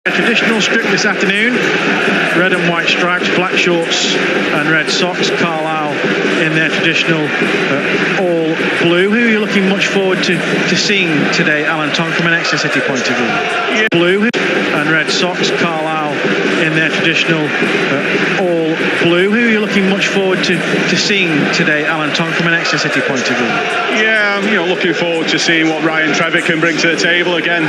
A traditional strip this afternoon, red and white stripes, black shorts and red socks. Carlisle in their traditional all blue. Who are you looking much forward to seeing today, Alan Tong, from an Exeter City point of view? Yeah. Blue and red socks. Carlisle in their traditional all blue. Who are you looking much forward to seeing today, Alan Tong, from an Exeter City point of view? Yeah, I'm looking forward to seeing what Ryan Trevitt can bring to the table again.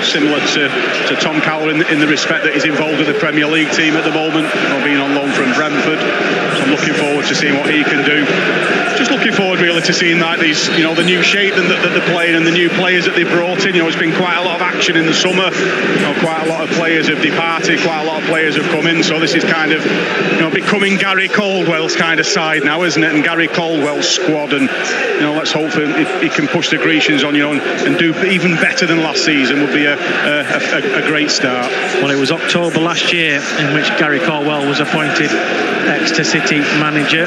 Similar to Tom Cowler in the respect that he's involved with the Premier League team at the moment, being on loan from Brentford. So I'm looking forward to seeing what he can do. Just looking forward really to seeing like these, the new shape that they're playing and the new players that they brought in. It's been quite a lot of action in the summer. Quite a lot of players have departed, quite a lot of players have come in. So this is kind of, becoming Gary Caldwell's kind of side now, isn't it? And Gary Caldwell's squad. And let's hope he can push the Grecians on, and do even better than last season. Would be a great start. Well, it was October last year in which Gary Caldwell was appointed Exeter City manager.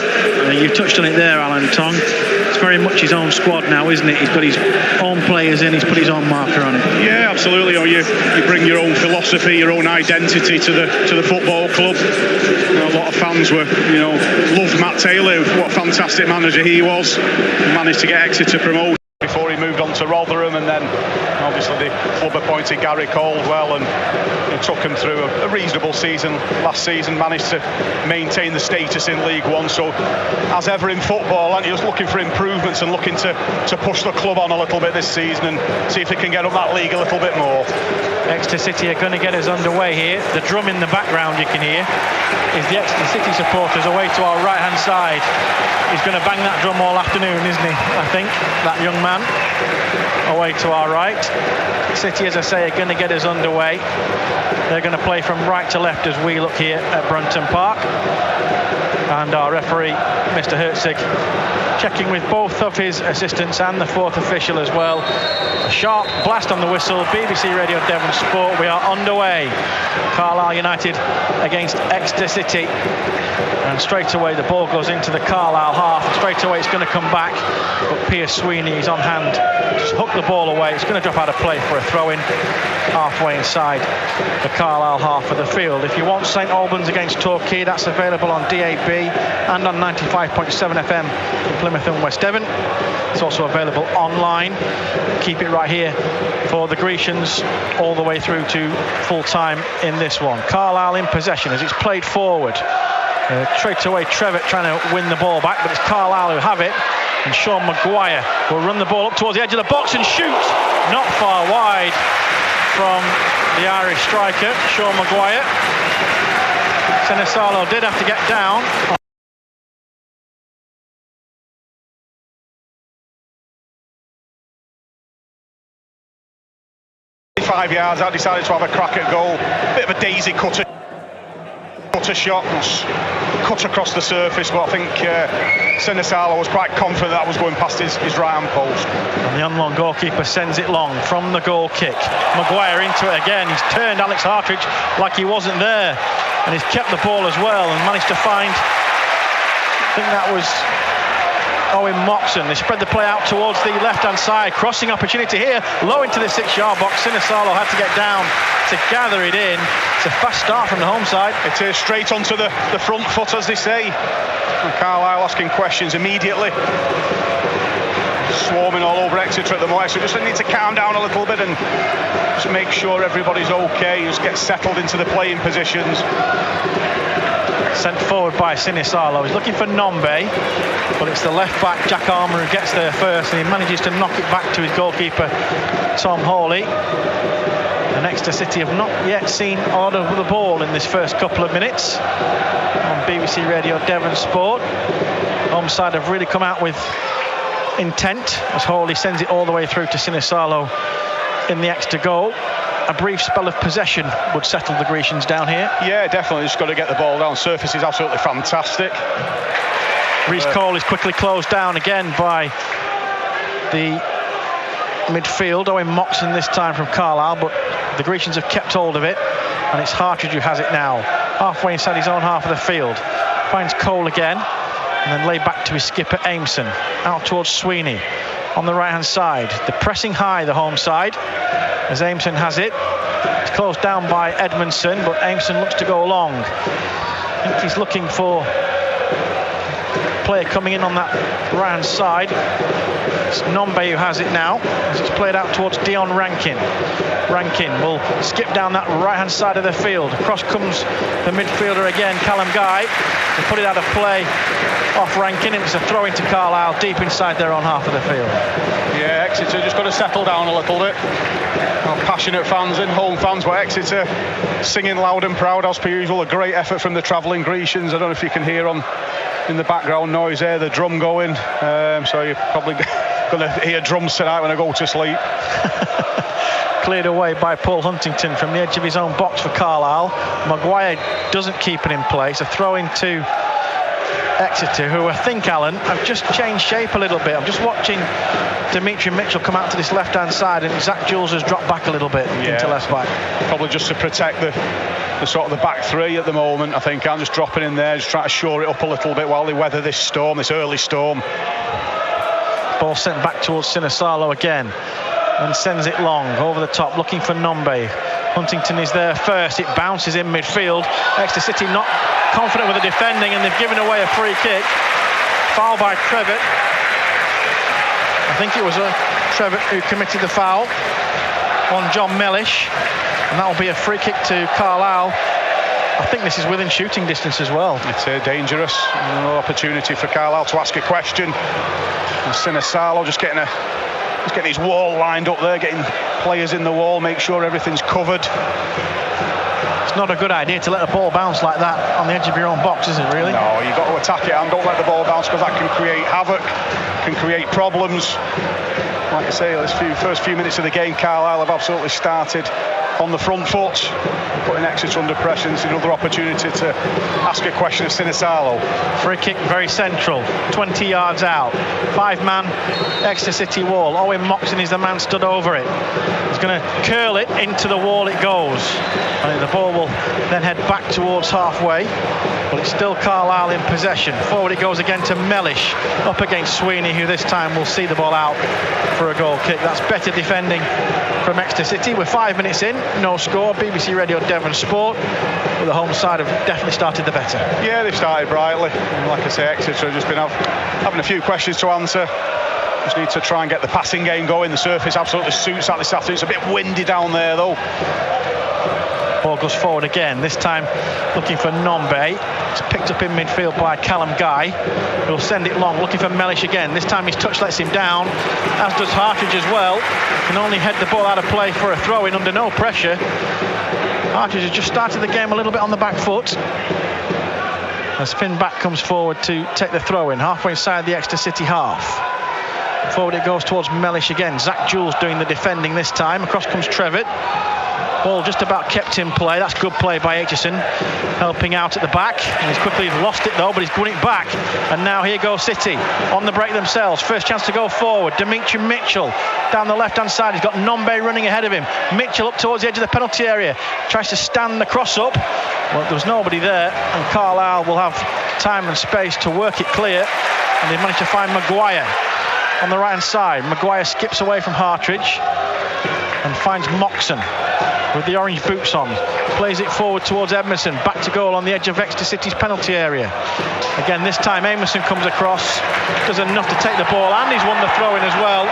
You touched on it there, Alan Tong. It's very much his own squad now, isn't it? He's got his own players in, he's put his own marker on it. Yeah, absolutely. You bring your own philosophy, your own identity to the football club. A lot of fans loved Matt Taylor. What a fantastic manager he was. He managed to get Exeter promoted before he moved on to Rotherham, and then obviously the club appointed Gary Caldwell, and took him through a reasonable season last season, managed to maintain the status in League One. So as ever in football, aren't you just looking for improvements and looking to push the club on a little bit this season and see if they can get up that league a little bit more. Exeter City are going to get us underway here. The drum in the background you can hear is the Exeter City supporters away to our right hand side. He's going to bang that drum all afternoon, isn't he? I think, that young man away to our right. City, as I say, are going to get us underway. They're going to play from right to left as we look here at Brunton Park. And our referee, Mr. Herzig, checking with both of his assistants and the fourth official as well. A sharp blast on the whistle. BBC Radio Devon Sport. We are underway. Carlisle United against Exeter City. And straight away the ball goes into the Carlisle half. Straight away it's going to come back. But Piers Sweeney is on hand. Just hook the ball away. It's going to drop out of play for a throw-in halfway inside the Carlisle half of the field. If you want St Albans against Torquay, that's available on DAB and on 95.7 FM in Plymouth and West Devon. It's also available online. Keep it right here for the Grecians all the way through to full time in this one. Carlisle in possession as it's played forward. Straight away Trevitt trying to win the ball back, but it's Carlisle who have it, and Sean Maguire will run the ball up towards the edge of the box and shoot. Not far wide from the Irish striker, Sean Maguire. Sinisalo did have to get down. 5 yards out, decided to have a crack at goal. Bit of a daisy cutter shot, cut across the surface, but I think Sinisalo was quite confident that was going past his right hand post. And the on-long goalkeeper sends it long from the goal kick. Maguire into it again. He's turned Alex Hartridge like he wasn't there, and he's kept the ball as well and managed to find, I think that was Owen Moxon. They spread the play out towards the left-hand side. Crossing opportunity here, low into the 6-yard box. Sinisalo had to get down to gather it in. It's a fast start from the home side. It is straight onto the front foot, as they say. And Carlisle asking questions immediately. Swarming all over Exeter at the moment, so just need to calm down a little bit and just make sure everybody's okay. Just get settled into the playing positions. Sent forward by Sinisalo. He's looking for Nombe, but it's the left back Jack Armour who gets there first, and he manages to knock it back to his goalkeeper Tom Hawley. And Exeter City have not yet seen a lot of the ball in this first couple of minutes on BBC Radio Devon Sport. Home side have really come out with intent as Hawley sends it all the way through to Sinisalo in the Exeter goal. A brief spell of possession would settle the Grecians down here. Yeah, definitely. Just got to get the ball down. Surface is absolutely fantastic. Reece Cole is quickly closed down again by the midfield. Owen Moxon this time from Carlisle, but the Grecians have kept hold of it, and it's Hartridge who has it now. Halfway inside his own half of the field. Finds Cole again, and then laid back to his skipper Aimson. Out towards Sweeney on the right hand side. The pressing high, the home side, as Aimson has it. It's closed down by Edmondson, but Aimson looks to go long. I think he's looking for player coming in on that right-hand side. It's Nombe who has it now, as it's played out towards Dion Rankin. Rankin will skip down that right-hand side of the field. Across comes the midfielder again, Callum Guy. They put it out of play off Rankin, and it's a throw into Carlisle deep inside their own half of the field. Yeah, Exeter just got to settle down a little bit. Passionate fans in, home fans, but Exeter singing loud and proud as per usual. A great effort from the travelling Grecians. I don't know if you can hear in the background noise there, the drum going. So you're probably going to hear drums tonight when I go to sleep. Cleared away by Paul Huntington from the edge of his own box for Carlisle. Maguire doesn't keep it in place. A throw into Exeter, who I think, Alan, have just changed shape a little bit. I'm just watching Dimitri Mitchell come out to this left-hand side, and Zach Jules has dropped back a little bit into left back. Probably just to protect the sort of the back three at the moment. I think I'm just dropping in there, just trying to shore it up a little bit while they weather this storm, this early storm. Ball sent back towards Sinisalo again, and sends it long over the top, looking for Nombe. Huntington is there first. It bounces in midfield. Exeter City not confident with the defending, and they've given away a free kick. Foul by Trevitt. I think it was Trevitt who committed the foul on John Mellish, and that will be a free kick to Carlisle. I think this is within shooting distance as well. It's dangerous. No opportunity for Carlisle to ask a question. And Sinisalo just getting his wall lined up there, getting players in the wall, make sure everything's covered. It's not a good idea to let the ball bounce like that on the edge of your own box, is it, really? No, you've got to attack it and don't let the ball bounce, because that can create havoc, can create problems. Like I say, this first few minutes of the game, Carlisle have absolutely started on the front foot, putting Exeter under pressure. It's another opportunity to ask a question of Sinisalo. Free kick very central, 20 yards out. 5-man Exeter City wall. Owen Moxon is the man stood over it. He's going to curl it into the wall. It goes. I think the ball will then head back towards halfway, but it's still Carlisle in possession. Forward it goes again to Mellish, up against Sweeney, who this time will see the ball out for a goal kick. That's better defending from Exeter City. We're 5 minutes in, no score. BBC Radio Devon Sport, but the home side have definitely started the better. Yeah, they've started brightly. And like I say, Exeter have just been having a few questions to answer. Just need to try and get the passing game going. The surface absolutely suits that this afternoon. It's a bit windy down there though. Ball goes forward again, this time looking for Nombe. It's picked up in midfield by Callum Guy, who'll send it long, looking for Mellish again. This time his touch lets him down, as does Hartridge as well. Can only head the ball out of play for a throw-in under no pressure. Hartridge has just started the game a little bit on the back foot, as Finn Back comes forward to take the throw-in, halfway inside the Exeter City half. Forward it goes towards Mellish again. Zach Jules doing the defending this time. Across comes Trevitt. Ball just about kept in play. That's good play by Aitchison, helping out at the back. And he's quickly lost it though, but he's won it back. And now here goes City on the break themselves. First chance to go forward. Dimitri Mitchell down the left-hand side. He's got Nombe running ahead of him. Mitchell up towards the edge of the penalty area. Tries to stand the cross up. Well, there was nobody there, and Carlisle will have time and space to work it clear. And they've managed to find Maguire on the right-hand side. Maguire skips away from Hartridge and finds Moxon with the orange boots on. Plays it forward towards Edmondson. Back to goal on the edge of Exeter City's penalty area. Again, this time Amerson comes across, does enough to take the ball, and he's won the throw-in as well.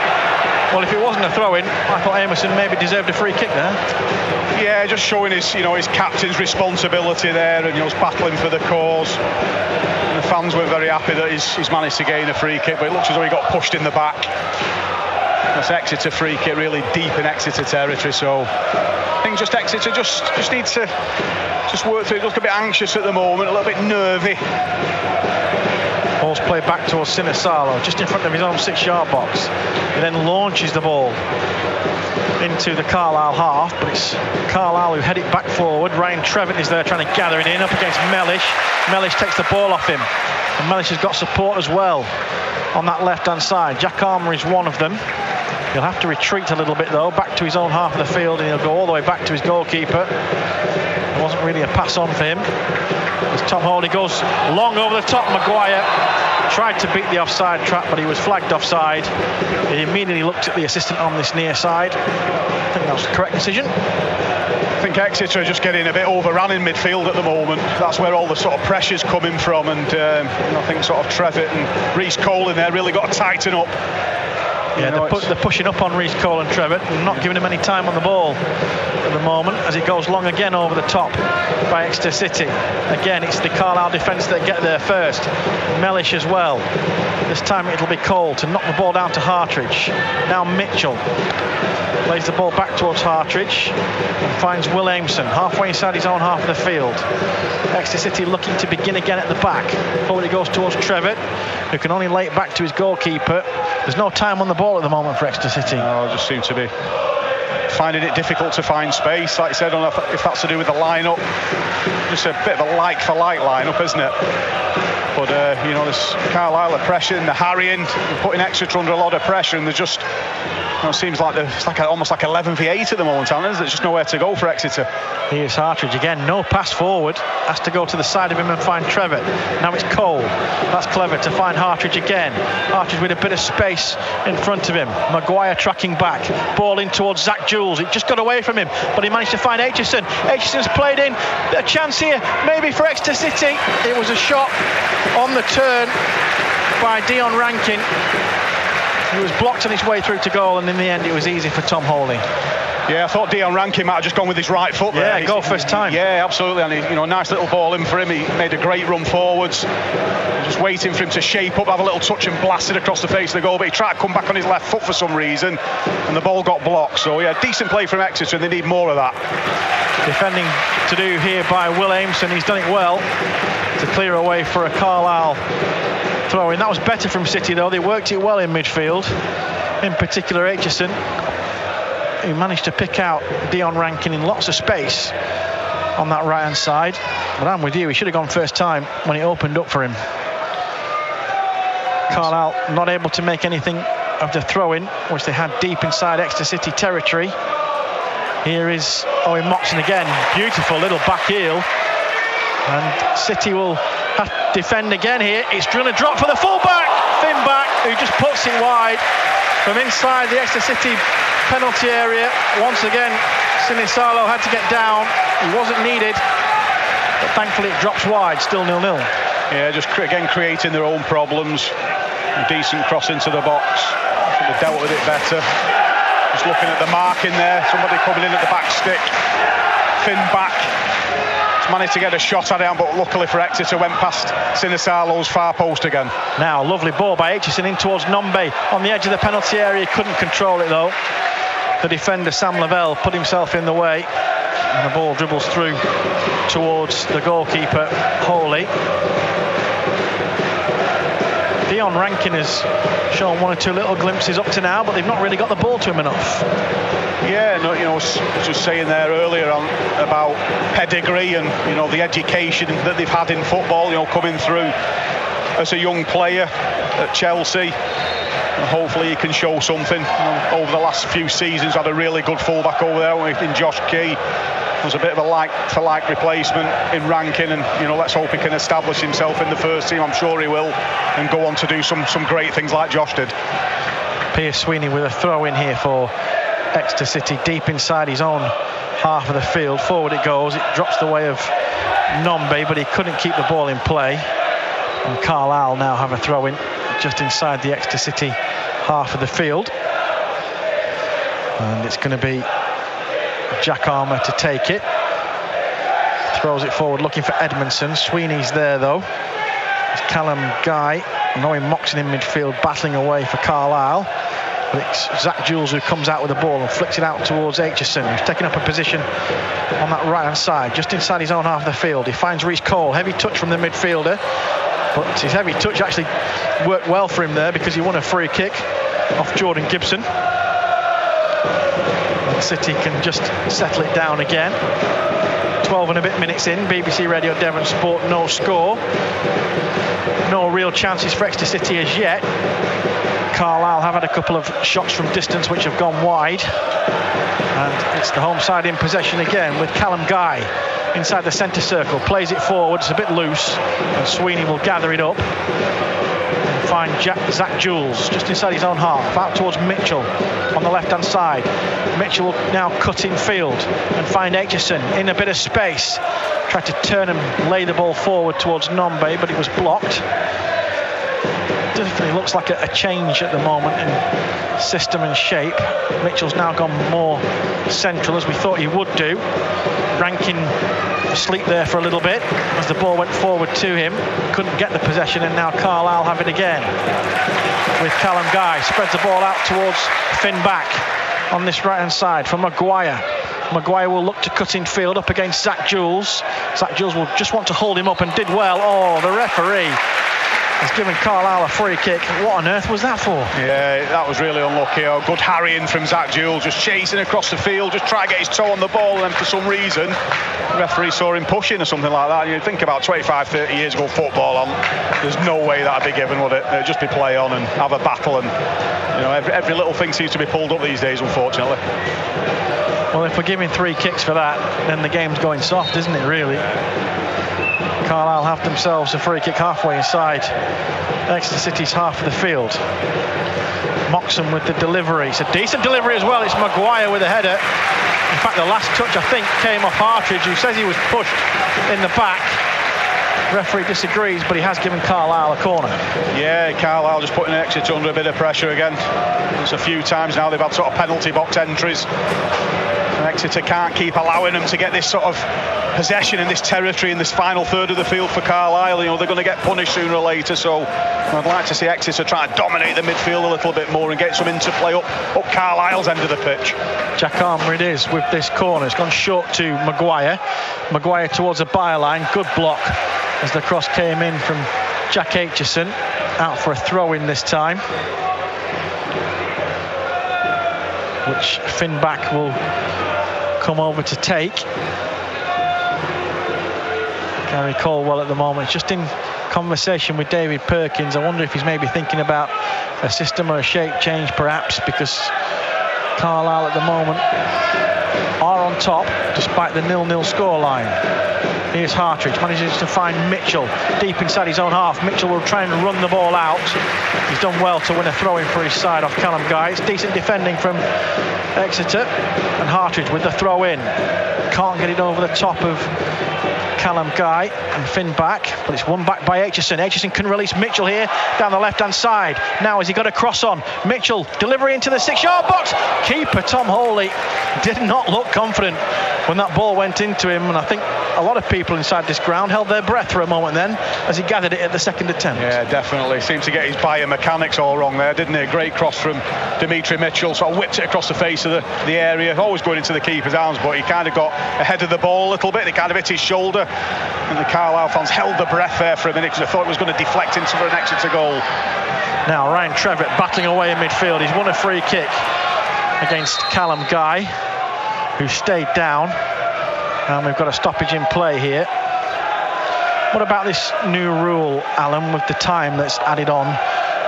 Well, if it wasn't a throw-in, I thought Amerson maybe deserved a free kick there. Yeah, just showing his captain's responsibility there, and he's battling for the cause. And the fans were very happy that he's managed to gain a free kick, but it looks as though he got pushed in the back. That's Exeter free kick, really deep in Exeter territory. So I think just Exeter just need to just work through it. Look a bit anxious at the moment, a little bit nervy. Ball's played back towards Sinisalo, just in front of his own 6-yard box. He then launches the ball into the Carlisle half, but it's Carlisle who head it back forward. Ryan Trevitt is there trying to gather it in up against Mellish. Mellish takes the ball off him, and Mellish has got support as well on that left-hand side. Jack Armour is one of them. He'll have to retreat a little bit though, back to his own half of the field, and he'll go all the way back to his goalkeeper. It wasn't really a pass on for him. As Tom Hawley goes long over the top, Maguire tried to beat the offside trap, but he was flagged offside. He immediately looked at the assistant on this near side. I think that was the correct decision. think Exeter are just getting a bit overrun in midfield at the moment. That's where all the sort of pressure's coming from, and I think sort of Trevitt and Reece Cole in there really got to tighten up. Yeah, they're pushing up on Reece Cole and Trevitt, and not giving him any time on the ball at the moment, as it goes long again over the top by Exeter City. Again, it's the Carlisle defence that get there first. Mellish as well. This time it'll be Cole to knock the ball down to Hartridge. Now Mitchell plays the ball back towards Hartridge and finds Will Aimson halfway inside his own half of the field. Exeter City looking to begin again at the back. Forward it goes towards Trevitt, who can only lay it back to his goalkeeper. There's no time on the ball at the moment for Exeter City. No, just seem to be finding it difficult to find space. Like I said, I don't know if that's to do with the lineup. Just a bit of a like-for-like lineup, isn't it? But this Carlisle are pressuring, they're harrying, they're putting Exeter under a lot of pressure, and they're just, it seems like it's like almost like 11 v 8 at the moment, Alan. There's just nowhere to go for Exeter. Here's Hartridge again, no pass forward, has to go to the side of him and find Trevitt. Now it's Cole, that's clever to find Hartridge again. Hartridge with a bit of space in front of him. Maguire tracking back, ball in towards Zach Jules. It just got away from him, but he managed to find Aitchison. Aitchison's played in, a chance here maybe for Exeter City. It was a shot on the turn by Dion Rankin. He was blocked on his way through to goal, and in the end it was easy for Tom Hawley. Yeah, I thought Dion Rankin might have just gone with his right foot there. Yeah, goal first time. Yeah, absolutely. And nice little ball in for him. He made a great run forwards. Just waiting for him to shape up, have a little touch and blast it across the face of the goal. But he tried to come back on his left foot for some reason, and the ball got blocked. So yeah, decent play from Exeter, and they need more of that. Defending to do here by Will Aimson. He's done it well to clear away for a Carlisle throw-in. That was better from City though. They worked it well in midfield. In particular, Aitchison, who managed to pick out Dion Rankin in lots of space on that right-hand side. But I'm with you, he should have gone first time when it opened up for him. Carlisle not able to make anything of the throw-in, which they had deep inside Exeter City territory. Here is Owen Moxon again. Beautiful little back heel. And City will have to defend again here. It's going to drop for the full-back, Finback, who just puts it wide from inside the Exeter City penalty area. Once again, Sinisalo had to get down. He wasn't needed, but thankfully it drops wide, still 0-0. Yeah, just again creating their own problems. A decent cross into the box. I think they dealt with it better. Just looking at the mark in there, somebody coming in at the back stick. Finback managed to get a shot at it, but luckily for Exeter went past Sinisalo's far post again. Now lovely ball by Aitchison in towards Nombe on the edge of the penalty area. Couldn't control it though. The defender Sam Lavelle put himself in the way, and the ball dribbles through towards the goalkeeper Hawley. Dion Rankin has shown one or two little glimpses up to now, but they've not really got the ball to him enough. Yeah, no, I was just saying there earlier on about pedigree and the education that they've had in football, coming through as a young player at Chelsea. And hopefully he can show something. Over the last few seasons, had a really good fullback over there in Josh Key. Was a bit of a like-for-like replacement in Rankin, and let's hope he can establish himself in the first team. I'm sure he will, and go on to do some great things like Josh did. Pierce Sweeney with a throw in here for Exeter City, deep inside his own half of the field. Forward it goes, it drops the way of Nombe, but he couldn't keep the ball in play. And Carlisle now have a throw in just inside the Exeter City half of the field, and it's going to be Jack Armour to take it. Throws it forward looking for Edmondson. Sweeney's there though. It's Callum Guy and Owen Moxon in midfield battling away for Carlisle. But it's Zach Jules who comes out with the ball and flicks it out towards Aitchison, who's taking up a position on that right hand side, just inside his own half of the field. He finds Reece Cole. Heavy touch from the midfielder, but his heavy touch actually worked well for him there, because he won a free kick off Jordan Gibson. City can just settle it down again. 12 and a bit minutes in, BBC Radio Devon Sport, no score. No real chances for Exeter City as yet. Carlisle have had a couple of shots from distance which have gone wide. And it's the home side in possession again, with Callum Guy inside the centre circle. Plays it forward, it's a bit loose, and Sweeney will gather it up and find Zach Jules just inside his own half, out towards Mitchell on the left-hand side. Mitchell will now cut in field and find Aitchison in a bit of space. Tried to turn and lay the ball forward towards Nombe, but it was blocked. Definitely looks like a change at the moment in system and shape. Mitchell's now gone more central, as we thought he would do. Rankin asleep there for a little bit as the ball went forward to him. Couldn't get the possession, and now Carlisle have it again with Callum Guy. Spreads the ball out towards Finn Back on this right-hand side for Maguire. Maguire will look to cut in field up against Zach Jules. Zach Jules will just want to hold him up and did well. Oh, the referee has given Carlisle a free kick. What on earth was that for? Yeah, that was really unlucky. Oh, good harrying from Zach Jules, just chasing across the field, just trying to get his toe on the ball, and then for some reason the referee saw him pushing or something like that. You think about 25-30 years ago football on, there's no way that'd be given, would it? It'd just be play on and have a battle, and every little thing seems to be pulled up these days, unfortunately. Well, if we're giving 3 kicks for that, then the game's going soft, isn't it, really? Carlisle have themselves a free kick halfway inside Exeter City's half of the field. Moxham with the delivery. It's a decent delivery as well. It's Maguire with a header. In fact, the last touch, I think, came off Hartridge, who says he was pushed in the back. Referee disagrees, but he has given Carlisle a corner. Yeah, Carlisle just putting Exeter under a bit of pressure again. It's a few times now they've had sort of penalty box entries. And Exeter can't keep allowing them to get this sort of possession in this territory in this final third of the field for Carlisle. They're going to get punished sooner or later, so I'd like to see Exeter try to dominate the midfield a little bit more and get some interplay up Carlisle's end of the pitch. Jack Armour it is with this corner. It's gone short to Maguire. Maguire towards a byline. Good block as the cross came in from Jack Aitchison. Out for a throw-in this time, which Finn Back will come over to take. Gary Caldwell at the moment just in conversation with David Perkins. I wonder if he's maybe thinking about a system or a shape change perhaps, because Carlisle at the moment are on top despite the 0-0 scoreline. Here's Hartridge, manages to find Mitchell deep inside his own half. Mitchell will try and run the ball out. He's done well to win a throw-in for his side off Callum Guy. It's decent defending from Exeter, and Hartridge with the throw-in. Can't get it over the top of Callum Guy and Finn Back, but it's won back by Aitchison. Aitchison can release Mitchell here down the left-hand side. Now has he got a cross on? Mitchell, delivery into the 6-yard box. Keeper Tom Hawley did not look confident when that ball went into him, and I think a lot of people inside this ground held their breath for a moment then as he gathered it at the second attempt. Yeah, definitely. Seemed to get his biomechanics all wrong there, didn't he? A great cross from Dimitri Mitchell, sort of whipped it across the face of the area, always going into the keeper's arms, but he kind of got ahead of the ball a little bit. It kind of hit his shoulder, and the Carlisle fans held their breath there for a minute because they thought it was going to deflect into for an Exeter goal. Now Ryan Trevitt battling away in midfield. He's won a free kick against Callum Guy, who stayed down, and we've got a stoppage in play here. What about this new rule, Alan, with the time that's added on?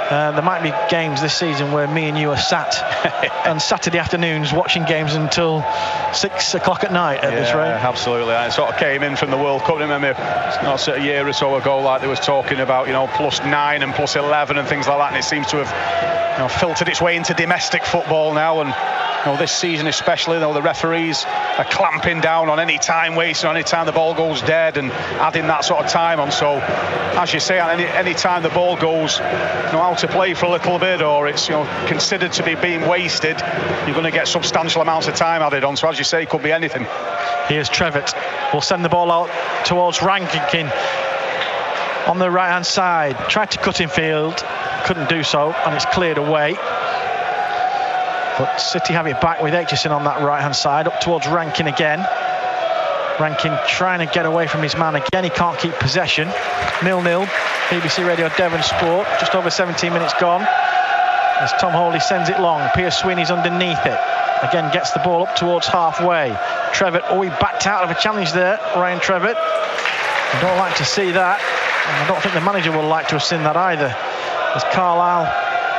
There might be games this season where me and you are sat on Saturday afternoons watching games until 6 o'clock at night at this rate. Absolutely. It sort of came in from the World Cup. Remember, a year or so ago, like they was talking about, +9 and +11 and things like that, and it seems to have filtered its way into domestic football now. And this season especially, the referees are clamping down on any time wasted, on any time the ball goes dead, and adding that sort of time on. So, as you say, any time the ball goes out to play for a little bit, or it's considered to be being wasted, you're going to get substantial amounts of time added on. So, as you say, it could be anything. Here's Trevitt. We'll send the ball out towards Rankin on the right hand side. Tried to cut in field, couldn't do so, and it's cleared away. But City have it back with Aitchison on that right-hand side, up towards Rankin again. Rankin trying to get away from his man again. He can't keep possession. 0-0. BBC Radio Devon Sport. Just over 17 minutes gone as Tom Hawley sends it long. Piers Sweeney's underneath it. Again, gets the ball up towards halfway. Trevitt, he backed out of a challenge there, Ryan Trevitt. I don't like to see that. And I don't think the manager will like to have seen that either. As Carlisle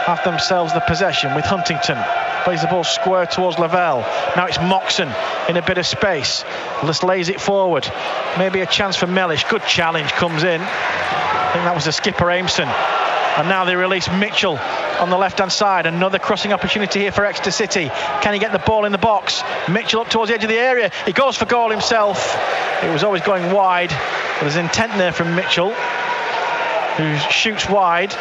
have themselves the possession with Huntington. Plays the ball square towards Lavelle. Now it's Moxon in a bit of space. Just lays it forward. Maybe a chance for Mellish. Good challenge comes in. I think that was the skipper, Aimson. And now they release Mitchell on the left-hand side. Another crossing opportunity here for Exeter City. Can he get the ball in the box? Mitchell up towards the edge of the area. He goes for goal himself. It was always going wide. But there's intent there from Mitchell, who shoots wide.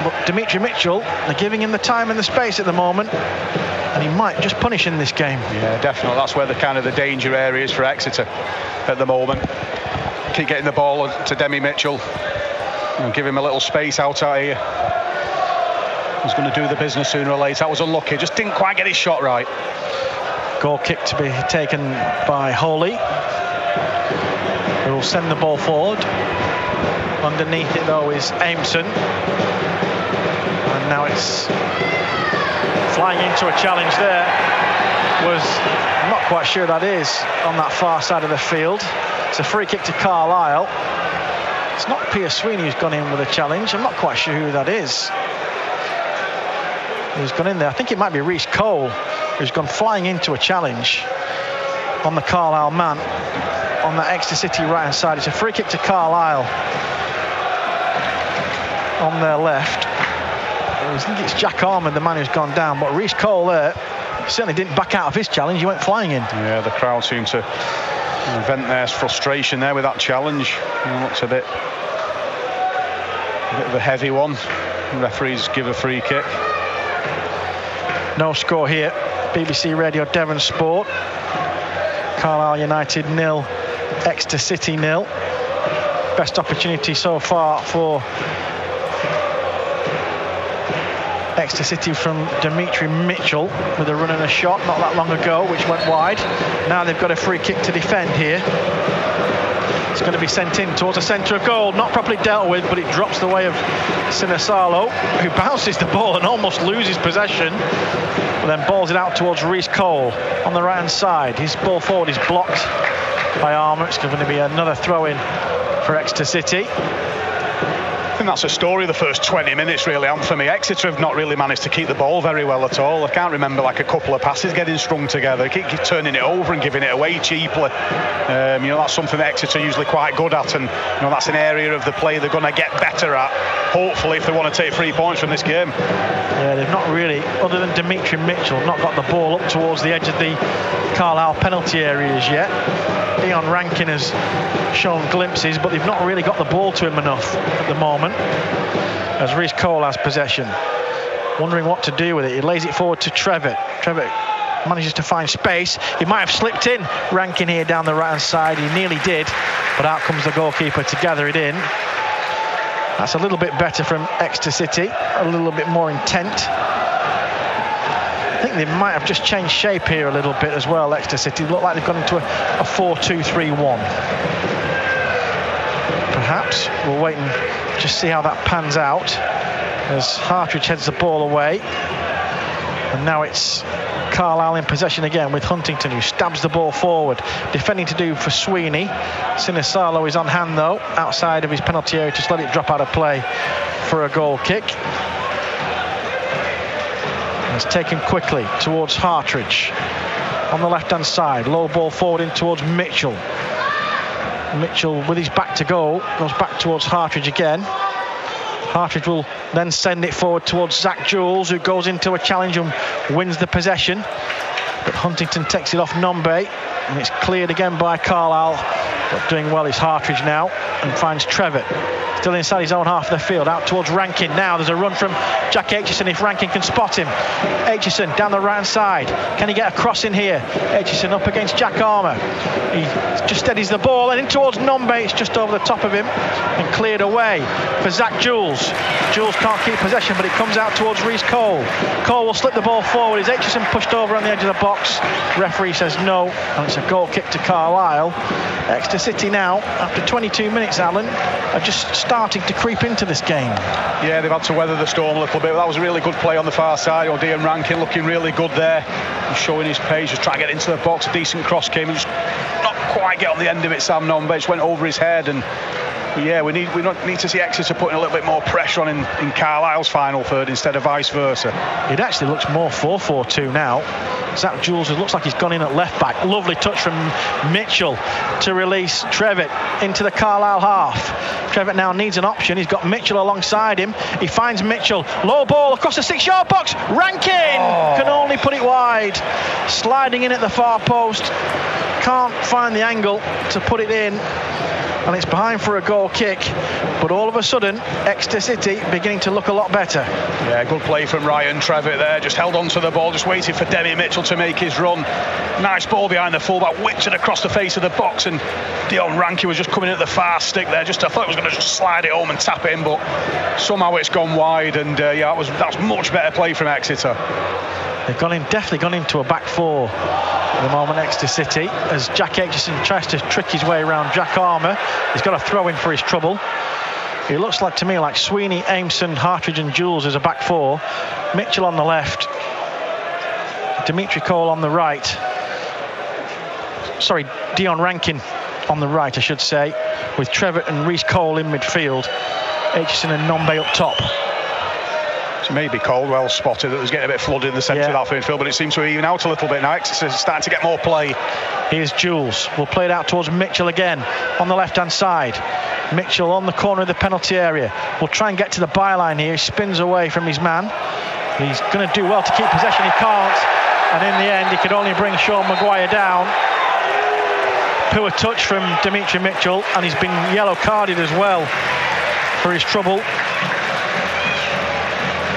But Dimitri Mitchell, they're giving him the time and the space at the moment, and he might just punish in this game. Yeah, definitely. That's where the danger area is for Exeter at the moment. Keep getting the ball to Demi Mitchell and give him a little space out here. He's going to do the business sooner or later. That was unlucky, just didn't quite get his shot right. Goal kick to be taken by Holy, who will send the ball forward. Underneath it though is Aimson, and now it's flying into a challenge there. I'm not quite sure that is on that far side of the field. It's a free kick to Carlisle. It's not Pierce Sweeney who's gone in with a challenge. I'm not quite sure who that is who's gone in there. I think it might be Reece Cole who's gone flying into a challenge on the Carlisle man on the Exeter City right hand side. It's a free kick to Carlisle on their left. I think it's Jack Armour, the man who's gone down, but Reece Cole there certainly didn't back out of his challenge. He went flying in. Yeah, the crowd seemed to vent their frustration there with that challenge. Looks a bit of a heavy one. The referees give a free kick. No score here. BBC Radio Devon Sport. Carlisle United 0, Exeter City 0. Best opportunity so far for Exeter City from Dimitri Mitchell with a run and a shot not that long ago, which went wide. Now they've got a free kick to defend here. It's going to be sent in towards the centre of goal, not properly dealt with, but it drops the way of Sinisalo, who bounces the ball and almost loses possession, but then balls it out towards Reece Cole on the right hand side. His ball forward is blocked by Armour. It's going to be another throw in for Exeter City. I think that's a story of the first 20 minutes really, and for me Exeter have not really managed to keep the ball very well at all. I can't remember like a couple of passes getting strung together. They keep turning it over and giving it away cheaply. That's something that Exeter are usually quite good at, and that's an area of the play they're going to get better at, hopefully, if they want to take 3 points from this game. Yeah, they've not really, other than Dimitri Mitchell, not got the ball up towards the edge of the Carlisle penalty areas yet. Ian Rankin has shown glimpses, but they've not really got the ball to him enough at the moment, as Reece Cole has possession, wondering what to do with it. He lays it forward to Trevitt. Trevitt manages to find space. He might have slipped in Rankin here down the right hand side. He nearly did, but out comes the goalkeeper to gather it in. That's a little bit better from Exeter City, a little bit more intent. I think they might have just changed shape here a little bit as well. Exeter City look like they've gone into a 4-2-3-1. Perhaps we'll wait and just see how that pans out as Hartridge heads the ball away. And now it's Carlisle in possession again with Huntington, who stabs the ball forward. Defending to do for Sweeney. Sinisalo is on hand though, outside of his penalty area, to let it drop out of play for a goal kick. It's taken quickly towards Hartridge on the left hand side. Low ball forward in towards Mitchell. Mitchell with his back to goal goes back towards Hartridge again. Hartridge will then send it forward towards Zach Jules, who goes into a challenge and wins the possession, but Huntington takes it off Nombe, and it's cleared again by Carlisle. But doing well is Hartridge now, and finds Trevitt still inside his own half of the field, out towards Rankin. Now there's a run from Jack Aitchison if Rankin can spot him. Aitchison down the right hand side. Can he get a cross in here? Aitchison up against Jack Armour. He just steadies the ball and in towards Nombe. It's just over the top of him and cleared away for Zach Jules. Jules can't keep possession, but it comes out towards Reece Cole. Cole will slip the ball forward. Is Aitchison pushed over on the edge of the box? Referee says no, and it's a goal kick to Carlisle. Exeter City now, after 22 minutes, Alan, are just starting to creep into this game. Yeah, they've had to weather the storm a little bit. That was a really good play on the far side. Ian Rankin looking really good there. He's showing his pace, just trying to get into the box. A decent cross came and just not quite get on the end of it. Sam Nombe just went over his head, and Yeah, we need to see Exeter putting a little bit more pressure on in Carlisle's final third instead of vice versa. It actually looks more 4-4-2 now. Zach Jules, it looks like he's gone in at left back. Lovely touch from Mitchell to release Trevitt into the Carlisle half. Trevitt now needs an option. He's got Mitchell alongside him. He finds Mitchell. Low ball across the 6-yard box. Rankin can only put it wide. Sliding in at the far post. Can't find the angle to put it in. And it's behind for a goal kick, but all of a sudden Exeter City beginning to look a lot better. Yeah, good play from Ryan Trevitt there, just held on to the ball, just waited for Demi Mitchell to make his run. Nice ball behind the fullback, whipped it across the face of the box, and Dion Rankin was just coming in at the far stick there. I thought he was going to just slide it home and tap it in, but somehow it's gone wide, and that's much better play from Exeter. They've definitely gone into a back four at the moment, Exeter City, as Jack Aitchison tries to trick his way around Jack Armour. He's got a throw in for his trouble. It looks like to me like Sweeney, Aimson, Hartridge and Jules as a back four. Mitchell on the left, Dimitri Cole on the right. Sorry, Dion Rankin on the right, I should say, with Trevitt and Reece Cole in midfield. Aitchison and Nombe up top. So maybe Caldwell spotted that it was getting a bit flooded in the centre of that midfield, but it seems to even out a little bit now. Exeter's starting to get more play. Here's Jules. We'll play it out towards Mitchell again on the left-hand side. Mitchell on the corner of the penalty area. We'll try and get to the byline here. He spins away from his man. He's going to do well to keep possession. He can't. And in the end, he could only bring Sean Maguire down. Poor touch from Dimitri Mitchell, and he's been yellow carded as well for his trouble.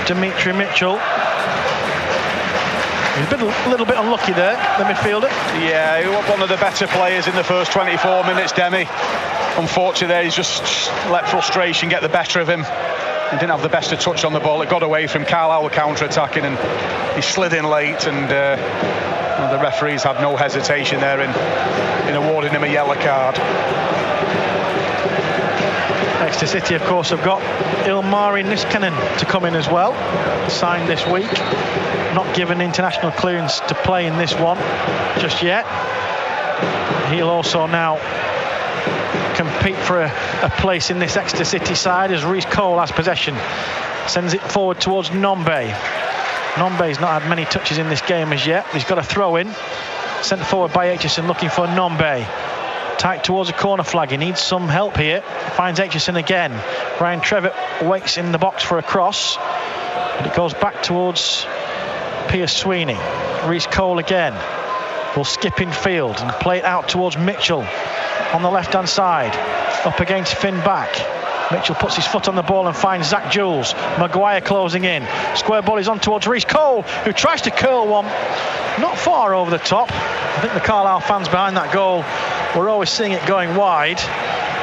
Dimitri Mitchell. He's been a little bit unlucky there, the midfielder. Yeah, he was one of the better players in the first 24 minutes, Demi. Unfortunately there, he's just let frustration get the better of him. He didn't have the best of touch on the ball. It got away from Carlisle, were counter-attacking, and he slid in late, and the referees had no hesitation there in awarding him a yellow card. Exeter City, of course, have got Ilmari Niskanen to come in as well, signed this week. Not given international clearance to play in this one just yet. He'll also now compete for a place in this Exeter City side as Reece Cole has possession. Sends it forward towards Nombe. Nombe's not had many touches in this game as yet. He's got a throw in. Sent forward by Aitchison, looking for Nombe. Tight towards a corner flag. He needs some help here. Finds Aitchison again. Ryan Trevitt waits in the box for a cross, but it goes back towards Piers Sweeney. Reece Cole again. Will skip in field and play it out towards Mitchell on the left hand side, up against Finn Back. Mitchell puts his foot on the ball and finds Zach Jules. Maguire closing in. Square ball is on towards Reece Cole, who tries to curl one not far over the top. I think the Carlisle fans behind that goal were always seeing it going wide,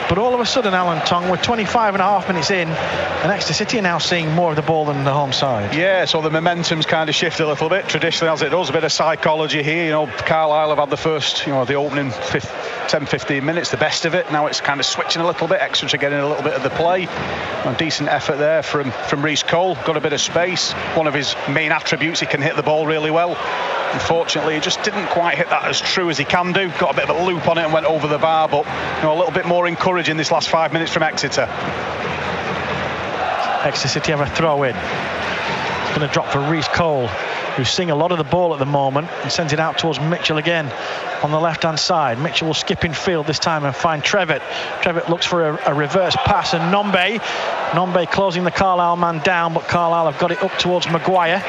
but all of a sudden, Alan Tong, we're 25.5 minutes in, and Exeter City are now seeing more of the ball than the home side. Yeah, so the momentum's kind of shifted a little bit, traditionally as it does. A bit of psychology here. Carlisle have had the first, the opening 10-15 minutes, the best of it. Now it's kind of switching a little bit. Exeter getting a little bit of the play. A decent effort there from Reece Cole. Got a bit of space. One of his main attributes, he can hit the ball really well. Unfortunately, he just didn't quite hit that as true as he can do. Got a bit of a loop on it and went over the bar, but a little bit more encouraging this last 5 minutes from Exeter. Exeter City have a throw in. It's going to drop for Reece Cole, who's seeing a lot of the ball at the moment, and sends it out towards Mitchell again on the left hand side. Mitchell will skip in field this time and find Trevitt. Trevitt looks for a reverse pass, and Nombe closing the Carlisle man down, but Carlisle have got it up towards Maguire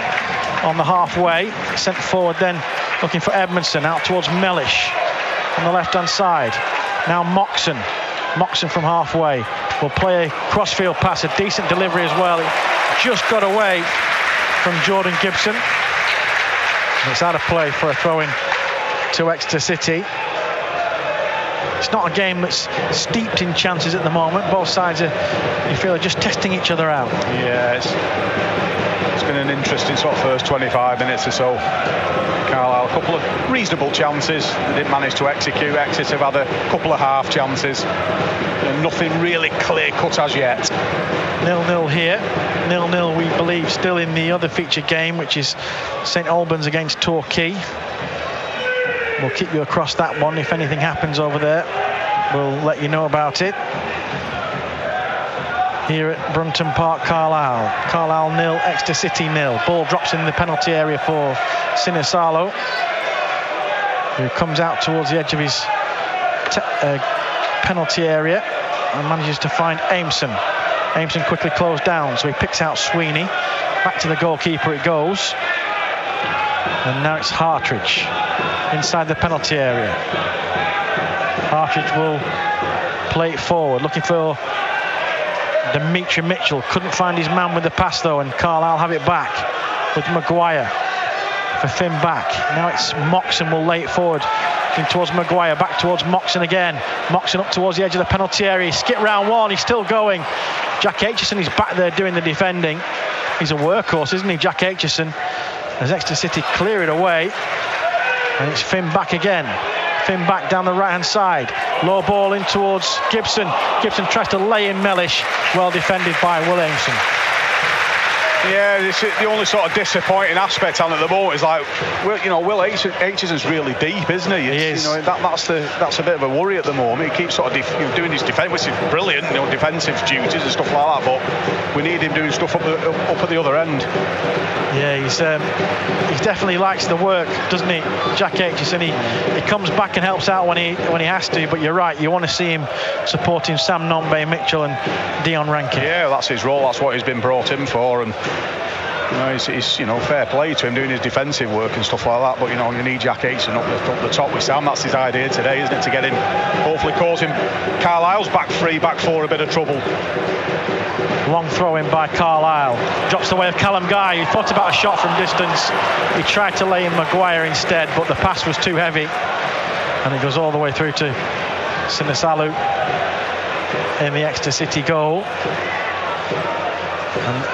on the halfway. Sent forward then, looking for Edmondson, out towards Mellish on the left hand side. Now Moxon from halfway will play a crossfield pass, a decent delivery as well. It just got away from Jordan Gibson. It's out of play for a throw-in to Exeter City. It's not a game that's steeped in chances at the moment. Both sides are just testing each other out. Yeah, it's been an interesting sort of first 25 minutes or so. Carlisle, a couple of reasonable chances. They didn't manage to execute. Exeter have had a couple of half chances. Nothing really clear-cut as yet. 0-0 here. 0-0, we believe, still in the other featured game, which is St Albans against Torquay. We'll keep you across that one. If anything happens over there, we'll let you know about it. here at Brunton Park, Carlisle. Carlisle 0, Exeter City 0. Ball drops in the penalty area for Sinisalo, who comes out towards the edge of his penalty area and manages to find Aimson. Aimson quickly closed down, so he picks out Sweeney. Back to the goalkeeper it goes. And now it's Hartridge inside the penalty area. Hartridge will play it forward, looking for Dimitri Mitchell. Couldn't find his man with the pass though, and Carlisle have it back with Maguire for Finn back. Now it's Moxon will lay it forward, looking towards Maguire, back towards Moxon again. Moxon up towards the edge of the penalty area. He skipped round one, he's still going. Jack Aitchison is back there doing the defending. He's a workhorse, isn't he, Jack Aitchison? As Exeter City clear it away, and it's Finn back again. Finn back down the right hand side, low ball in towards Gibson. Gibson tries to lay in Mellish, well defended by Williamson. Yeah, the only sort of disappointing aspect on at the moment is like, Will Aitchison's really deep, isn't he? He is. That's a bit of a worry at the moment. He keeps sort of doing his defence, which is brilliant, defensive duties and stuff like that. But we need him doing stuff up at the other end. Yeah, he definitely likes the work, doesn't he, Jack Aitchison? He comes back and helps out when he has to. But you're right, you want to see him supporting Sam Nombe, Mitchell, and Dion Rankin. Yeah, that's his role. That's what he's been brought in for, and. He's fair play to him doing his defensive work and stuff like that, but you need Jack Aitchison up the top with Sam. That's his idea today, isn't it, to get him, hopefully cause him Carlisle's back four a bit of trouble. Long throw in by Carlisle, drops the way of Callum Guy. He thought about a shot from distance, he tried to lay in Maguire instead, but the pass was too heavy and it goes all the way through to Sinisalo in the Exeter City goal. And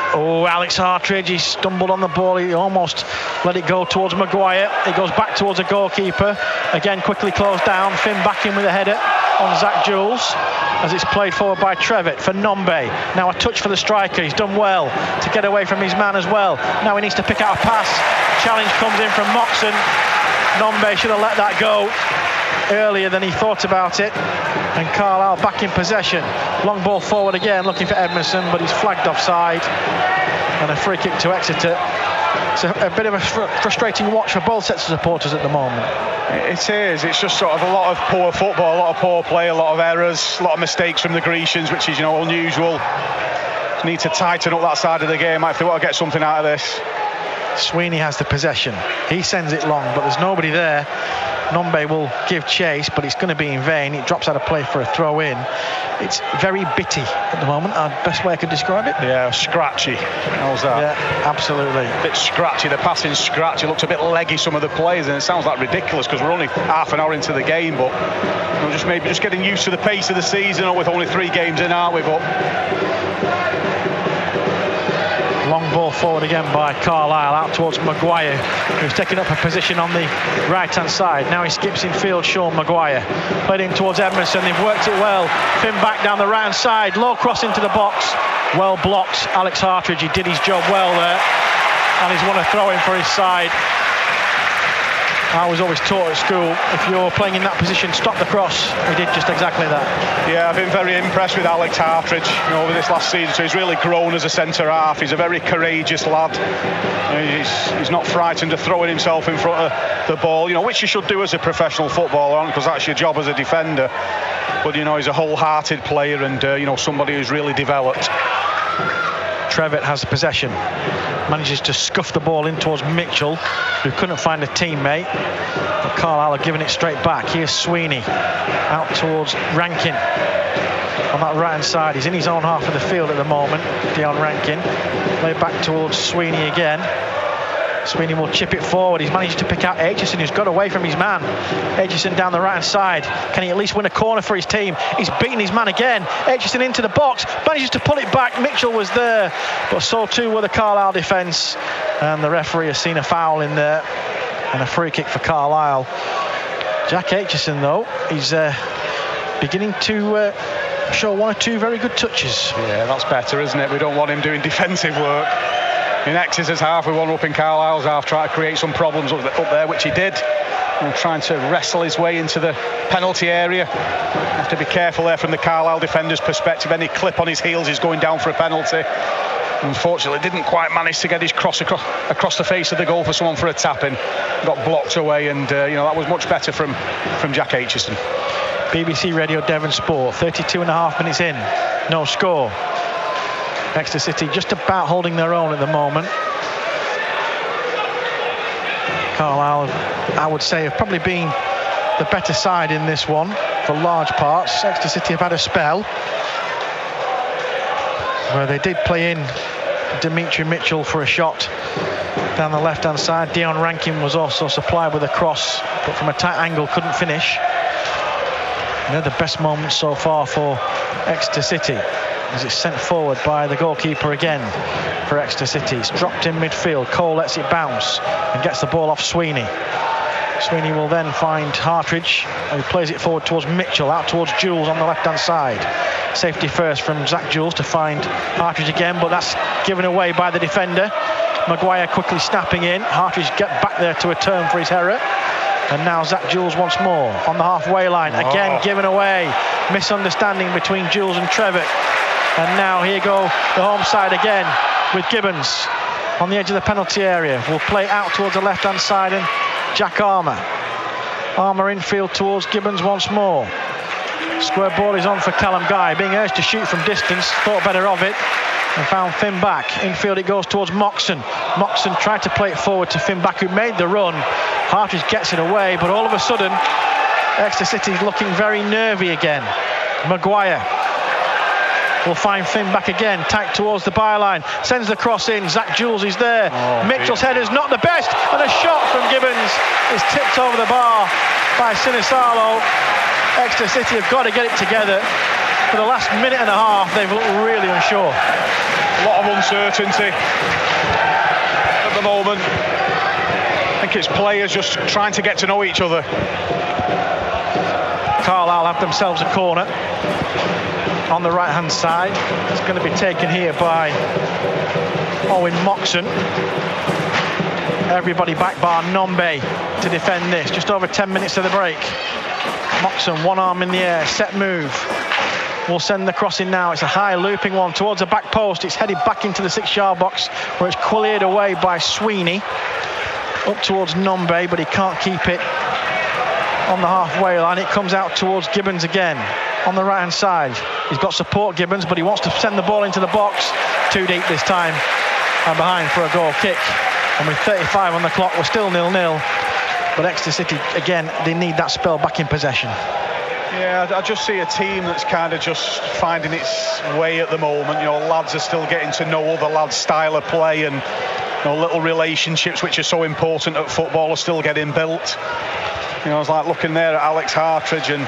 Alex Hartridge, he stumbled on the ball, he almost let it go towards Maguire. It goes back towards the goalkeeper, again quickly closed down. Finn back in with a header on Zach Jules as it's played forward by Trevitt for Nombe. Now a touch for the striker, he's done well to get away from his man as well. Now he needs to pick out a pass. Challenge comes in from Moxon. Nombe should have let that go earlier than he thought about it, and Carlisle back in possession. Long ball forward again, looking for Edmondson, but he's flagged offside, and a free kick to Exeter. It's a bit of a frustrating watch for both sets of supporters at the moment. It is. It's just sort of a lot of poor football, a lot of poor play, a lot of errors, a lot of mistakes from the Grecians, which is unusual. Need to tighten up that side of the game if they want to get something out of this. Sweeney has the possession. He sends it long, but there's nobody there. Nombe will give chase, but it's going to be in vain. It drops out of play for a throw in. It's very bitty at the moment. Best way I could describe it. Yeah, scratchy. How's that? Yeah, absolutely. A bit scratchy. The passing's scratchy. It looks a bit leggy, some of the plays, and it sounds like ridiculous because we're only half an hour into the game. But just getting used to the pace of the season. With only 3 games in, aren't we? But long ball forward again by Carlisle out towards Maguire, who's taking up a position on the right hand side. Now he skips in field. Sean Maguire played in towards Edmondson. They've worked it well. Finn back down the right hand side, low cross into the box, well blocked. Alex Hartridge, he did his job well there, and he's won a throw in for his side. I was always taught at school, if you're playing in that position, stop the cross. He did just exactly that. Yeah, I've been very impressed with Alex Hartridge over this last season. So he's really grown as a centre half. He's a very courageous lad. He's not frightened of throwing himself in front of the ball, which you should do as a professional footballer, because that's your job as a defender. But he's a wholehearted player, and somebody who's really developed. Trevitt has possession, manages to scuff the ball in towards Mitchell, who couldn't find a teammate, but Carlisle are giving it straight back. Here's Sweeney out towards Rankin on that right hand side. He's in his own half of the field at the moment, Dion Rankin. Play back towards Sweeney again. Sweeney will chip it forward. He's managed to pick out Aitchison, who's got away from his man. Aitchison down the right hand side. Can he at least win a corner for his team? He's beaten his man again. Aitchison into the box, manages to pull it back. Mitchell was there, but so too were the Carlisle defence, and the referee has seen a foul in there and a free kick for Carlisle. Jack Aitchison though, he's beginning to show 1 or 2 very good touches. Yeah, that's better, isn't it? We don't want him doing defensive work in Exeter's half. We want him up in Carlisle's half, try to create some problems up there, which he did. trying to wrestle his way into the penalty area. Have to be careful there from the Carlisle defender's perspective. Any clip on his heels, he's going down for a penalty. Unfortunately, didn't quite manage to get his cross across the face of the goal for someone for a tap-in. Got blocked away, and that was much better from Jack Aitchison. BBC Radio Devon Sport, 32.5 minutes in, no score. Exeter City just about holding their own at the moment. Carlisle, I would say, have probably been the better side in this one for large parts. Exeter City have had a spell where they did play in Dimitri Mitchell for a shot down the left-hand side. Dion Rankin was also supplied with a cross, but from a tight angle couldn't finish. They're the best moments so far for Exeter City, as it's sent forward by the goalkeeper again for Exeter City. It's dropped in midfield. Cole lets it bounce and gets the ball off Sweeney. Sweeney will then find Hartridge, who plays it forward towards Mitchell, out towards Jules on the left-hand side. Safety first from Zach Jules to find Hartridge again, but that's given away by the defender. Maguire quickly snapping in. Hartridge get back there to atone for his error. And now Zach Jules once more on the halfway line. Again given away. Misunderstanding between Jules and Trevitt. And now here go the home side again with Gibbons on the edge of the penalty area. Will play out towards the left-hand side, and Jack Armour infield towards Gibbons once more. Square ball is on for Callum Guy, being urged to shoot from distance, thought better of it and found Finn Back. Infield it goes towards Moxon. Moxon tried to play it forward to Finn Back, who made the run. Hartridge gets it away, but all of a sudden Exeter City is looking very nervy again. Maguire will find Finn Back again, tight towards the byline, sends the cross in. Zach Jules is there. Mitchell's header's not the best, and a shot from Gibbons is tipped over the bar by Sinisalo. Exeter City have got to get it together. For the last minute and a half, they've looked really unsure. A lot of uncertainty at the moment. I think it's players just trying to get to know each other. Carlisle have themselves a corner on the right-hand side. It's going to be taken here by Owen Moxon. Everybody back bar Nombe to defend this. Just over 10 minutes to the break. Moxon, one arm in the air, set move. Will send the cross in now. It's a high looping one towards the back post. It's headed back into the 6-yard box, where it's cleared away by Sweeney. Up towards Nombe, but he can't keep it on the halfway line. It comes out towards Gibbons again on the right-hand side. He's got support, Gibbons, but he wants to send the ball into the box. Too deep this time, and behind for a goal kick. And with 35 on the clock, we're still 0-0. But Exeter City, again, they need that spell back in possession. Yeah, I just see a team that's kind of just finding its way at the moment. Lads are still getting to know other lads' style of play, and little relationships which are so important at football are still getting built. I was like looking there at Alex Hartridge, and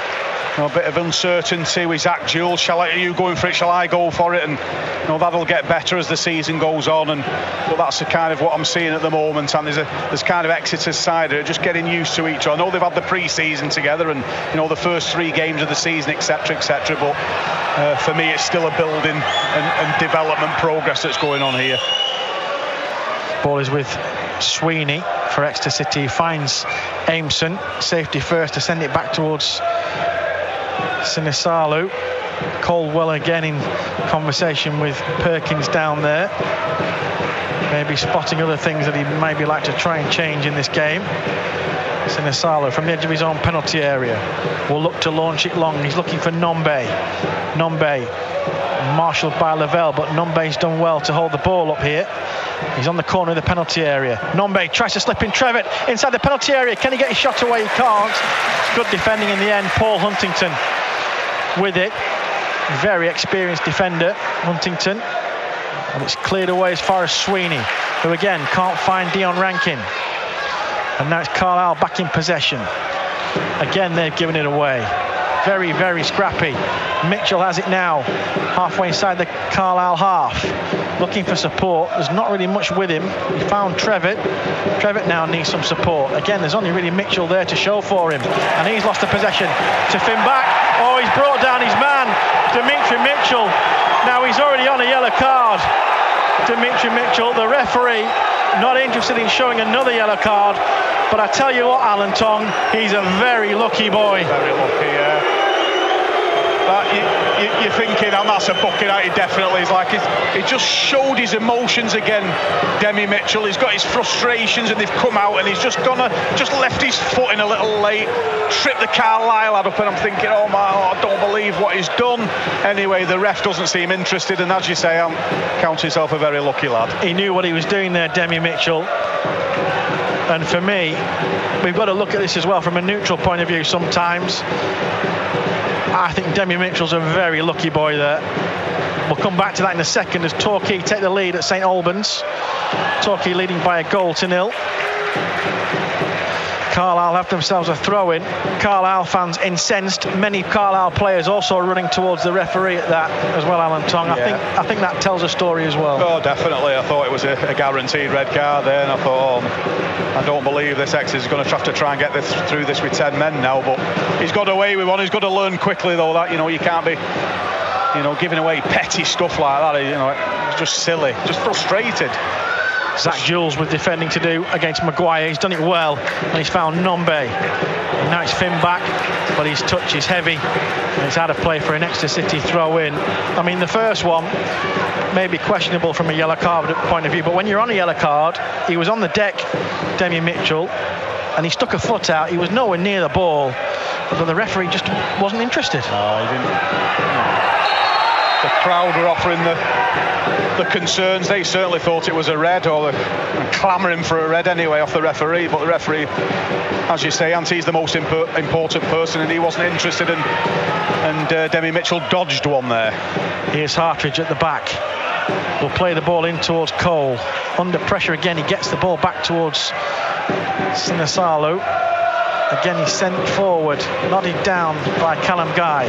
a bit of uncertainty with Zach Jules. Are you going for it? Shall I go for it? And that'll get better as the season goes on. But that's the kind of what I'm seeing at the moment. And there's kind of Exeter's side are just getting used to each other. I know they've had the pre-season together, and the first 3 games of the season, etc., etc. But for me, it's still a building and development progress that's going on here. Ball is with Sweeney for Exeter City. Finds Aimson, safety first to send it back towards Sinisalu. Caldwell again in conversation with Perkins down there, maybe spotting other things that he maybe like to try and change in this game. Sinisalu from the edge of his own penalty area will look to launch it long. He's looking for Nombe marshalled by Lavelle, but Nombe's done well to hold the ball up here. He's on the corner of the penalty area. Nombe tries to slip in. Trevitt inside the penalty area. Can he get his shot away? He can't. It's good defending in the end. Paul Huntington with it. Very experienced defender, Huntington. And it's cleared away as far as Sweeney, who again can't find Dion Rankin. And now it's Carlisle back in possession. Again, they've given it away. Very, very scrappy. Mitchell has it now, halfway inside the Carlisle half. Looking for support. There's not really much with him. He found Trevitt. Trevitt now needs some support. Again, there's only really Mitchell there to show for him. And he's lost the possession to Finn Back. Oh, he's brought down his man, Dimitri Mitchell. Now he's already on a yellow card. Dimitri Mitchell. The referee not interested in showing another yellow card, but I tell you what, Alan Tong, he's a very lucky boy. Very lucky, yeah. You're thinking, that's a booking out. He definitely is. Like, he just showed his emotions again, Demi Mitchell. He's got his frustrations and they've come out, and he's just left his foot in a little late, tripped the Carlisle lad up, and I'm thinking, I don't believe what he's done. Anyway, the ref doesn't seem interested, and as you say, I'm counting himself a very lucky lad. He knew what he was doing there, Demi Mitchell. And for me, we've got to look at this as well from a neutral point of view sometimes. I think Demi Mitchell's a very lucky boy there. We'll come back to that in a second as Torquay take the lead at St Albans. Torquay leading by 1-0. Carlisle have themselves a throw-in. Carlisle fans incensed. Many Carlisle players also running towards the referee at that as well, Alan Tong. Yeah. I think that tells a story as well. Oh, definitely. I thought it was a guaranteed red card there, and I thought, I don't believe this Exeter's going to have to try and get through this with 10 men now, but he's got away with one. He's got to learn quickly, though, that, you can't be, giving away petty stuff like that. It's just silly, just frustrated. Zach Jules with defending to do against Maguire. He's done it well, and he's found Nombe. And now it's Finn back, but his touch is heavy, and it's out of play for an Exeter City throw-in. I mean, the first one may be questionable from a yellow card point of view, but when you're on a yellow card, he was on the deck, Demi Mitchell, and he stuck a foot out. He was nowhere near the ball, but the referee just wasn't interested. No, he didn't. The crowd were offering the concerns. They certainly thought it was a red, or clamouring for a red anyway off the referee, but the referee, as you say, he's the most important person, and he wasn't interested, and Demi Mitchell dodged one there. Here's Hartridge at the back. Will play the ball in towards Cole. Under pressure again, he gets the ball back towards Sinasalu. Again, he's sent forward, nodded down by Callum Guy.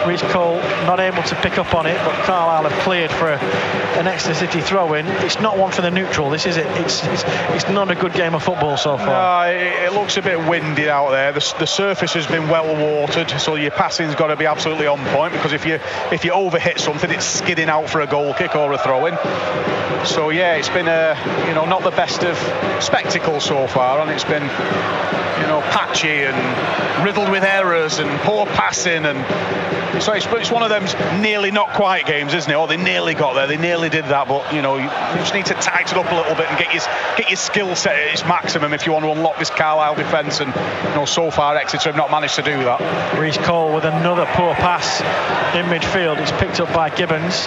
Reece Cole not able to pick up on it, but Carlisle have cleared for an Exeter City throw-in. It's not one for the neutral, this is it. It's not a good game of football so far. No, it looks a bit windy out there. The surface has been well watered, so your passing's got to be absolutely on point, because if you overhit something, it's skidding out for a goal kick or a throw-in. So yeah, it's been not the best of spectacles so far, and it's been patchy and riddled with errors and poor passing, and so it's one of them nearly not quite games, isn't it? Or they nearly got there, they nearly did that, but you just need to tighten up a little bit and get your skill set at its maximum if you want to unlock this Carlisle defence, and so far Exeter have not managed to do that. Reece Cole with another poor pass in midfield. It's picked up by Gibbons,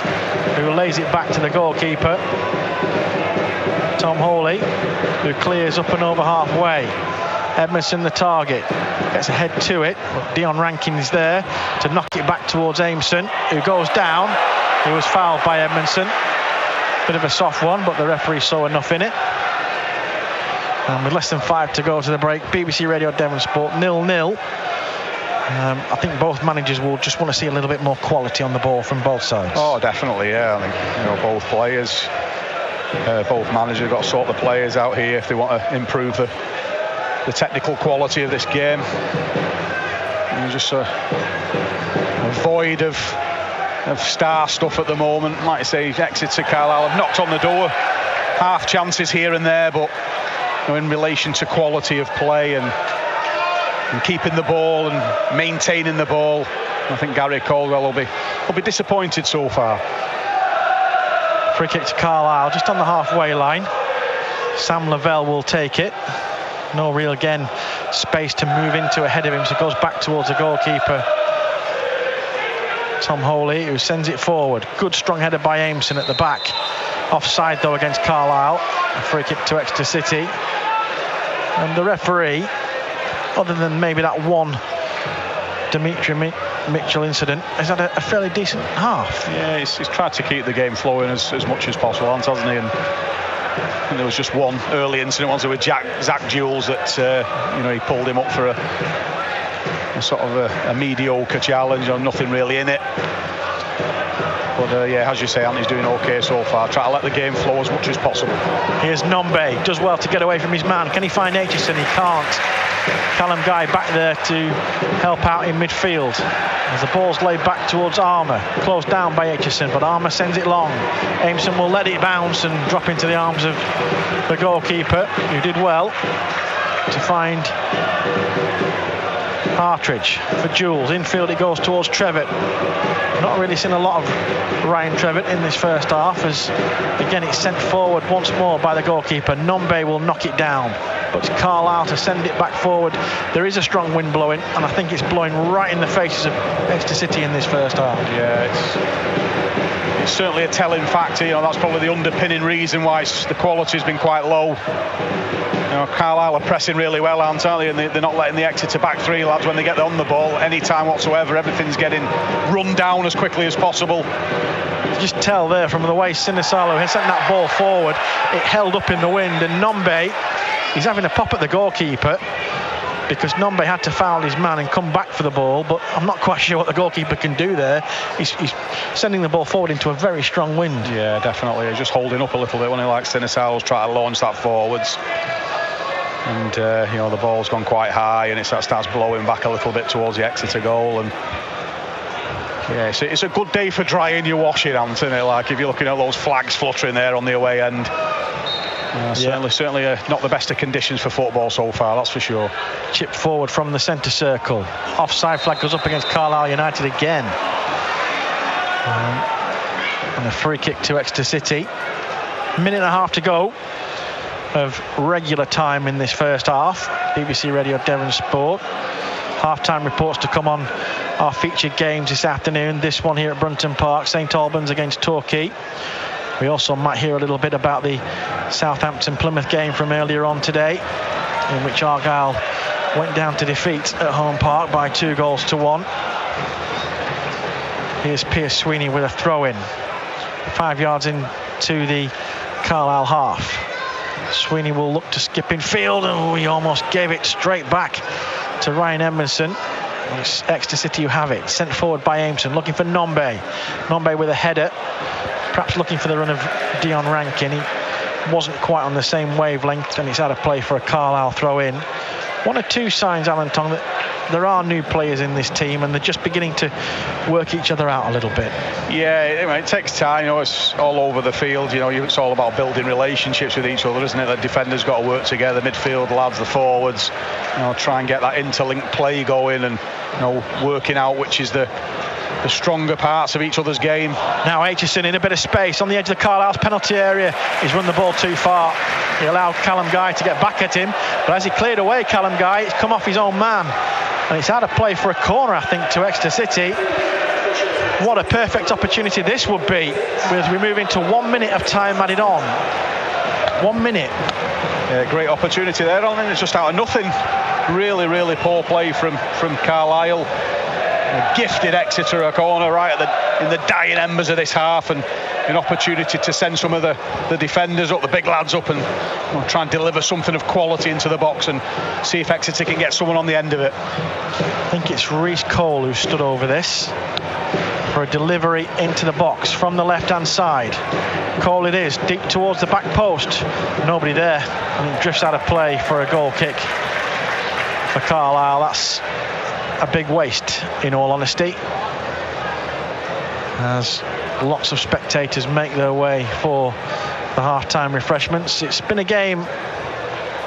who lays it back to the goalkeeper, Tom Hawley, who clears up and over halfway. Edmondson the target, gets ahead to it, but Dion Rankin is there to knock it back towards Aimson, who goes down. He was fouled by Edmondson. Bit of a soft one, but the referee saw enough in it. And with less than 5 to go to the break, BBC Radio Devonsport 0-0. I think both managers will just want to see a little bit more quality on the ball from both sides. Oh, definitely, yeah. I think both players, both managers have got to sort the players out here if they want to improve the technical quality of this game. There's just a void of star stuff at the moment. Like I say, Exeter, Carlisle have knocked on the door, half chances here and there, but in relation to quality of play and keeping the ball and maintaining the ball, I think Gary Caldwell will be disappointed so far. Free kick to Carlisle, just on the halfway line. Sam Lavelle will take it. No real, again, space to move into ahead of him, so it goes back towards the goalkeeper, Tom Hawley, who sends it forward. Good strong header by Aimson at the back. Offside, though, against Carlisle. A free kick to Exeter City. And the referee, other than maybe that one Dimitri Mitchell incident, has had a fairly decent half. Yeah, he's tried to keep the game flowing as much as possible, hasn't he? And there was just one early incident once with Zach Jules that he pulled him up for a sort of a mediocre challenge, or nothing really in it. But as you say, Anthony's doing okay so far. Try to let the game flow as much as possible. Here's Nombe, does well to get away from his man. Can he find Aitchison? He can't. Callum Guy back there to help out in midfield. As the ball's laid back towards Armour, closed down by Aitchison, but Armour sends it long. Aimson will let it bounce and drop into the arms of the goalkeeper, who did well to find Partridge for Jules. Infield it goes towards Trevitt. Not really seen a lot of Ryan Trevitt in this first half, as again it's sent forward once more by the goalkeeper. Nombe will knock it down, but it's Carlisle to send it back forward. There is a strong wind blowing, and I think it's blowing right in the faces of Exeter City in this first half. Yeah, it's certainly a telling factor. That's probably the underpinning reason why the quality's been quite low. Carlisle are pressing really well, aren't they? And they're not letting the Exeter back three lads when they get on the ball any time whatsoever. Everything's getting run down as quickly as possible. You just tell there from the way Sinisalo has sent that ball forward, it held up in the wind, and Nombe, he's having a pop at the goalkeeper because Nombe had to foul his man and come back for the ball, but I'm not quite sure what the goalkeeper can do there. He's sending the ball forward into a very strong wind. Yeah, definitely. He's just holding up a little bit when he likes Sinisalo's try to launch that forwards. And the ball's gone quite high, and it starts blowing back a little bit towards the Exeter goal. And yeah, it's a good day for drying your washing, isn't it? Like if you're looking at those flags fluttering there on the away end. Certainly not the best of conditions for football so far, that's for sure. Chipped forward from the centre circle. Offside flag goes up against Carlisle United again. And a free kick to Exeter City. Minute and a half to go of regular time in this first half. BBC Radio Devon Sport. Half-time reports to come on our featured games this afternoon. This one here at Brunton Park, St Albans against Torquay. We also might hear a little bit about the Southampton-Plymouth game from earlier on today, in which Argyle went down to defeat at home park by 2-1. Here's Pierce Sweeney with a throw-in. 5 yards into the Carlisle half. Sweeney will look to skip in field, and he almost gave it straight back to Ryan Edmondson. It's Exeter City who have it. Sent forward by Aimson, looking for Nombe. Nombe with a header, perhaps looking for the run of Dion Rankin. He wasn't quite on the same wavelength, and it's out of play for a Carlisle throw-in. One or two signs, Alan Tong, that there are new players in this team, and they're just beginning to work each other out a little bit. Yeah, it takes time. It's all over the field. It's all about building relationships with each other, isn't it? The defenders got to work together, midfield lads, the forwards. Try and get that interlinked play going, and working out which is the stronger parts of each other's game. Now Aitchison in a bit of space on the edge of the Carlisle's penalty area. He's run the ball too far. He allowed Callum Guy to get back at him, but as he cleared away Callum Guy, it's come off his own man, and it's out of play for a corner, I think, to Exeter City. What a perfect opportunity this would be, as we move into 1 minute of time added on. 1 minute. Yeah, great opportunity there. I think it's just out of nothing. Really, really poor play from Carlisle. Gifted Exeter a corner right in the dying embers of this half, and an opportunity to send some of the defenders up, the big lads up, and try and deliver something of quality into the box and see if Exeter can get someone on the end of it. I think it's Reece Cole who stood over this for a delivery into the box from the left-hand side. Cole it is, deep towards the back post. Nobody there, and it drifts out of play for a goal kick for Carlisle. That's a big waste, in all honesty, as lots of spectators make their way for the half-time refreshments. It's been a game,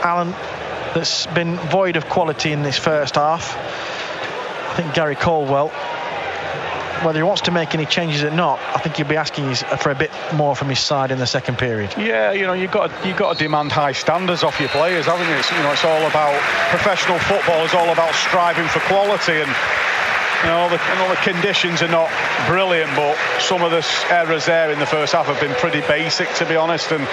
Alan, that's been void of quality in this first half. I think Gary Caldwell, whether he wants to make any changes or not, I think he'll be asking for a bit more from his side in the second period. Yeah, you've got to demand high standards off your players, haven't you? It's all about professional football. It's all about striving for quality, and all the conditions are not brilliant, but some of the errors there in the first half have been pretty basic, to be honest. And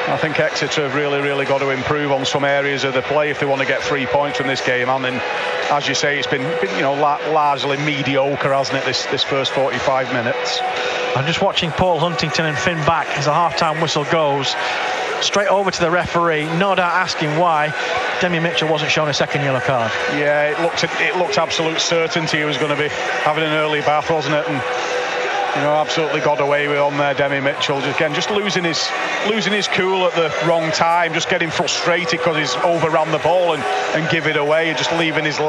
I think Exeter have really, really got to improve on some areas of the play if they want to get 3 points from this game. And then, as you say, it's been largely mediocre, hasn't it, this first 45 minutes. I'm just watching Paul Huntington and Finn back as the half-time whistle goes. Straight over to the referee, no doubt asking why Demi Mitchell wasn't shown a second yellow card. Yeah, it looked absolute certainty he was going to be having an early bath, wasn't it? And absolutely got away with on there, Demi Mitchell. Just losing his cool at the wrong time, just getting frustrated because he's overran the ball and give it away, and just leaving his.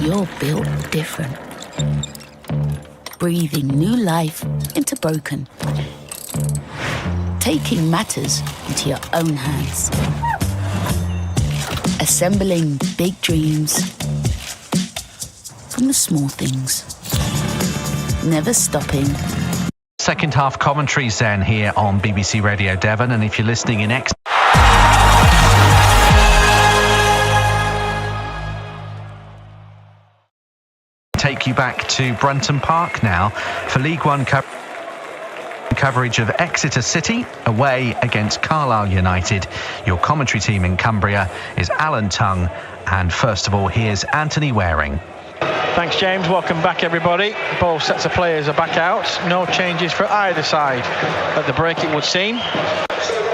You're built different. Breathing new life into broken. Taking matters into your own hands. Assembling big dreams from the small things. Never stopping. Second half commentaries then here on BBC Radio Devon, and if you're listening in Exeter, take you back to Brunton Park now for League One coverage of Exeter City away against Carlisle United. Your commentary team in Cumbria is Alan Tongue, and first of all, here's Anthony Waring. Thanks, James. Welcome back, everybody. Both sets of players are back out. No changes for either side at the break, it would seem.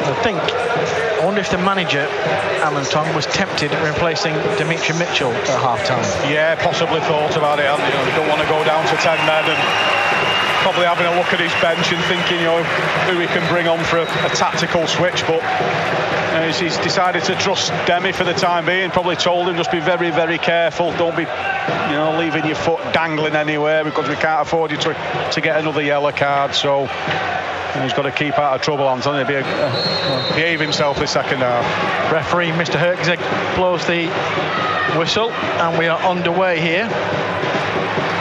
I wonder if the manager, Alan Tongue, was tempted at replacing Dimitri Mitchell at half-time. Yeah, possibly thought about it. They don't want to go down to 10 men, and probably having a look at his bench and thinking, who he can bring on for a tactical switch. But he's decided to trust Demi for the time being. Probably told him, just be very, very careful. Don't be, leaving your foot dangling anywhere, because we can't afford you to get another yellow card. So he's got to keep out of trouble, Anthony. Behave himself this second half. Referee Mr. Herczeg blows the whistle, and we are underway here.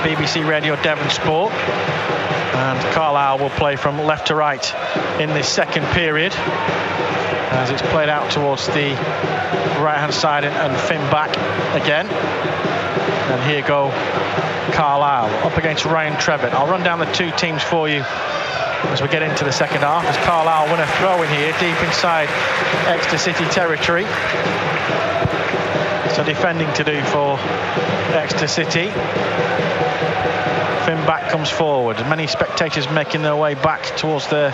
BBC Radio Devon Sport, and Carlisle will play from left to right in this second period, as it's played out towards the right hand side and Finn back again. And here go Carlisle up against Ryan Trevitt. I'll run down the two teams for you as we get into the second half, as Carlisle win a throw in here deep inside Exeter City territory. So defending to do for Exeter City. Finn back comes forward. Many spectators making their way back towards the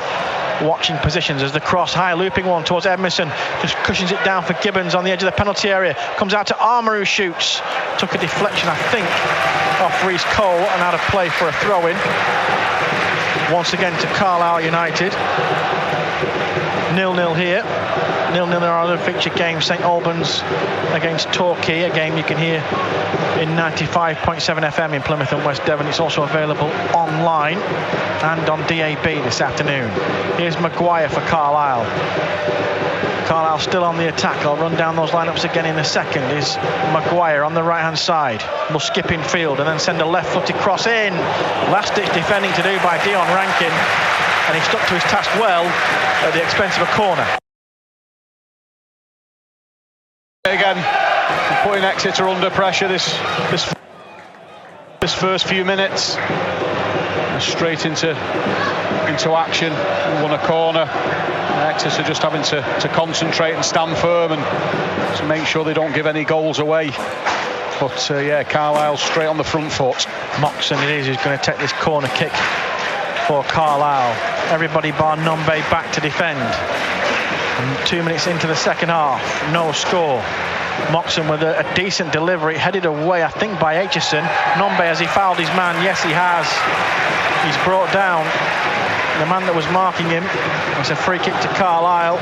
watching positions as the cross, high looping one towards Edmondson, just cushions it down for Gibbons on the edge of the penalty area. Comes out to Armour, who shoots. Took a deflection, I think, off Reece Cole, and out of play for a throw-in. Once again to Carlisle United. 0-0 here. 0-0 in our other feature game, St Albans against Torquay, a game you can hear in 95.7 FM in Plymouth and West Devon. It's also available online and on DAB this afternoon. Here's Maguire for Carlisle. Carlisle still on the attack. I'll run down those lineups again in a second. Is Maguire on the right hand side, will skip in field and then send a left footed cross in. Last ditch defending to do by Dion Rankin, and he stuck to his task well at the expense of a corner. Again, putting Exeter under pressure this first few minutes. Straight into action. We won a corner. Exeter just having to concentrate and stand firm and to make sure they don't give any goals away. But Carlisle straight on the front foot. Moxon it is who's going to take this corner kick for Carlisle. Everybody bar Nombe back to defend. And 2 minutes into the second half, no score. Moxon with a decent delivery, headed away I think by Aitchison. Nombe, has he fouled his man? Yes, he has. He's brought down the man that was marking him. It's a free kick to Carlisle.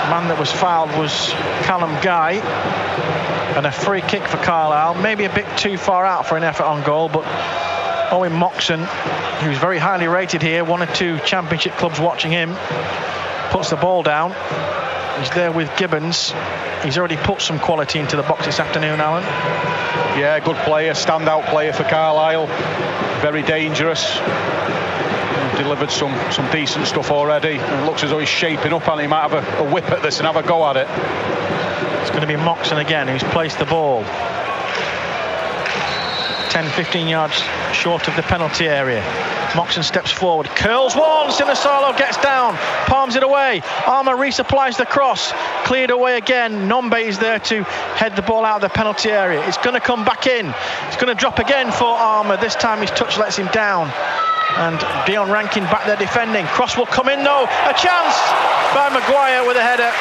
The man that was fouled was Callum Guy, and a free kick for Carlisle. Maybe a bit too far out for an effort on goal, but Owen Moxon, who's very highly rated here, one or two championship clubs watching him, puts the ball down. He's there with Gibbons. He's already put some quality into the box this afternoon, Alan. Yeah, good player, standout player for Carlisle. Very dangerous. Delivered some decent stuff already. And it looks as though he's shaping up, and he might have a whip at this and have a go at it. It's going to be Moxon again, who's placed the ball 10-15 yards short of the penalty area. Moxon steps forward, curls one, Sinisalo gets down, palms it away. Armour resupplies the cross, cleared away again. Nombe is there to head the ball out of the penalty area. It's going to come back in. It's going to drop again for Armour. This time his touch lets him down. And Dion Rankin back there defending. Cross will come in though. A chance by Maguire with a header.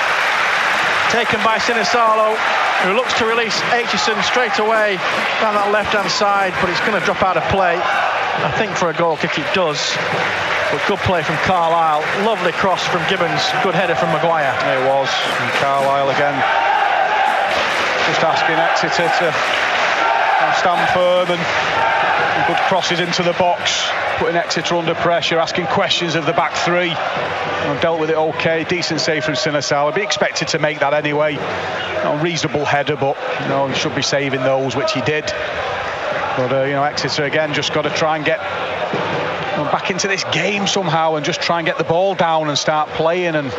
Taken by Sinisalo, who looks to release Aitchison straight away down that left-hand side, but it's going to drop out of play. I think for a goal kick it does. But good play from Carlisle. Lovely cross from Gibbons. Good header from Maguire. It was. And Carlisle again just asking Exeter to stand firm and good crosses into the box, putting Exeter under pressure, asking questions of the back three. Dealt with it okay. Decent save from Sinisalo. Be expected to make that anyway. Reasonable header, but he should be saving those, which he did. But Exeter again just got to try and get back into this game somehow, and just try and get the ball down and start playing, and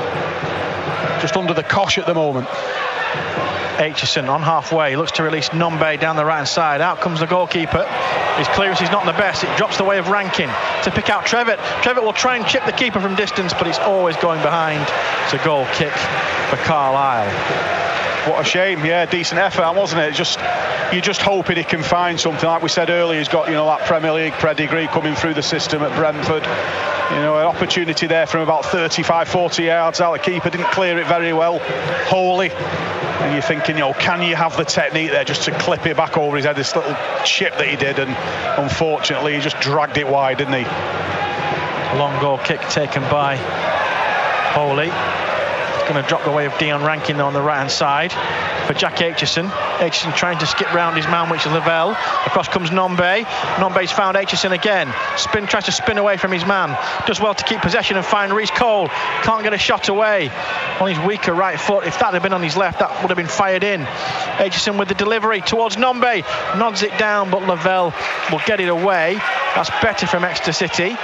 just under the cosh at the moment. Aitchison on halfway, looks to release Nombe down the right hand side. Out comes the goalkeeper. His clearance is not the best. It drops the way of Rankin to pick out Trevitt. Trevitt will try and chip the keeper from distance, but it's always going behind. It's a goal kick for Carlisle. What a shame. Yeah, decent effort, wasn't it? You're just hoping he can find something. Like we said earlier, he's got that Premier League pedigree coming through the system at Brentford. An opportunity there from about 35-40 yards out. The keeper didn't clear it very well. Holy. And you're thinking, can you have the technique there just to clip it back over his head? This little chip that he did, and unfortunately he just dragged it wide, didn't he? A long goal kick taken by Holy. It's going to drop the way of Dion Rankin though on the right hand side for Jack Aitchison. Aitchison trying to skip round his man, which is Lavelle. Across comes Nombe. Nombe's found Aitchison again. Tries to spin away from his man. Does well to keep possession and find Reece Cole. Can't get a shot away on his weaker right foot. If that had been on his left, that would have been fired in. Aitchison with the delivery towards Nombe. Nods it down, but Lavelle will get it away. That's better from Exeter City,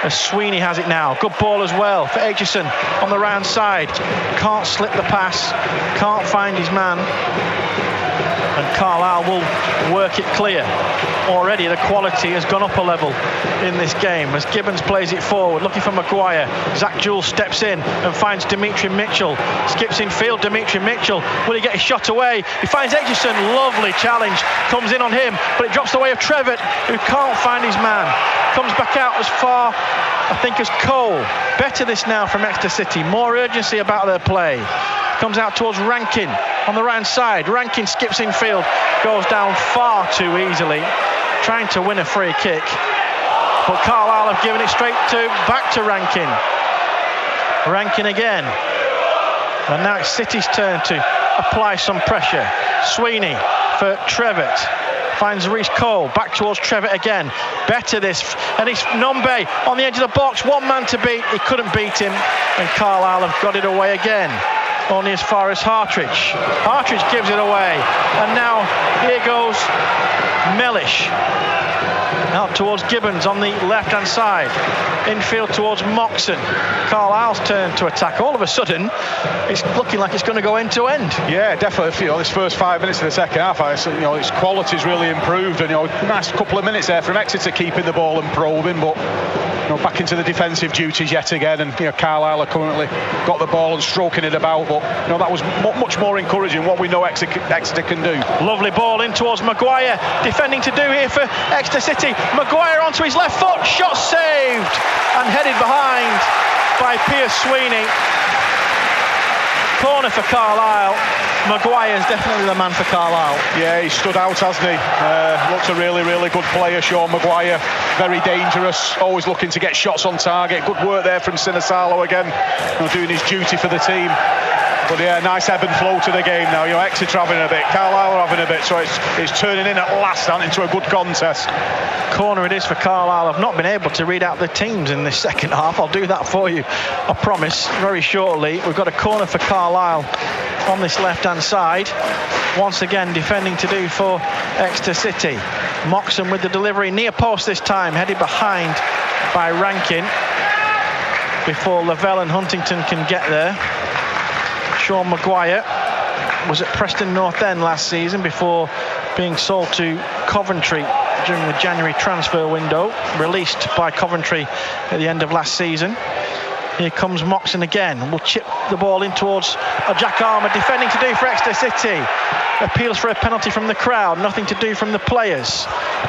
as Sweeney has it now. Good ball as well for Aitchison on the right side. Can't slip the pass, can't find his man, and Carlisle will work it clear. Already the quality has gone up a level in this game as Gibbons plays it forward, looking for Maguire. Zach Jules steps in and finds Dimitri Mitchell. Skips in field, Dimitri Mitchell. Will he get his shot away? He finds Aitchison. Lovely challenge. Comes in on him, but it drops the way of Trevitt, who can't find his man. Comes back out as far, I think, as Cole. Better this now from Exeter City. More urgency about their play. Comes out towards Rankin on the right side. Rankin skips in field, goes down far too easily, trying to win a free kick. But Carlisle have given it back to Rankin. Rankin again. And now it's City's turn to apply some pressure. Sweeney for Trevitt. Finds Reece Cole, back towards Trevitt again. Better this, and it's Nombe on the edge of the box. One man to beat, he couldn't beat him, and Carlisle have got it away again. Only as far as Hartridge. Hartridge gives it away, and now here goes Mellish. Out towards Gibbons on the left-hand side. Infield towards Moxon. Carlisle's turn to attack. All of a sudden, it's looking like it's going to go end to end. Yeah, definitely. This first 5 minutes of the second half, its quality's really improved, and nice couple of minutes there from Exeter keeping the ball and probing, but back into the defensive duties yet again, and Carlisle are currently got the ball and stroking it about, but that was much more encouraging. What we know Exeter can do. Lovely ball in towards Maguire. Defending to do here for Exeter City. Maguire onto his left foot, shot saved and headed behind by Piers Sweeney. Corner for Carlisle. Maguire's definitely the man for Carlisle. Yeah, he stood out, hasn't he? Looks a really, really good player, Sean Maguire. Very dangerous, always looking to get shots on target. Good work there from Sinisalo again, doing his duty for the team. But yeah, nice ebb and flow to the game now. You know, Exeter having a bit, Carlisle are having a bit, so it's turning in at last and into a good contest. Corner it is for Carlisle. I've not been able to read out the teams in this second half. I'll do that for you, I promise, very shortly. We've got a corner for Carlisle on this left-hand side. Once again, defending to do for Exeter City. Moxon with the delivery, near post this time, headed behind by Rankin before Lavelle and Huntington can get there. Sean Maguire was at Preston North End last season before being sold to Coventry during the January transfer window, released by Coventry at the end of last season. Here comes Moxon again. Will chip the ball in towards Jack Armour, defending to do for Exeter City. Appeals for a penalty from the crowd, nothing to do from the players.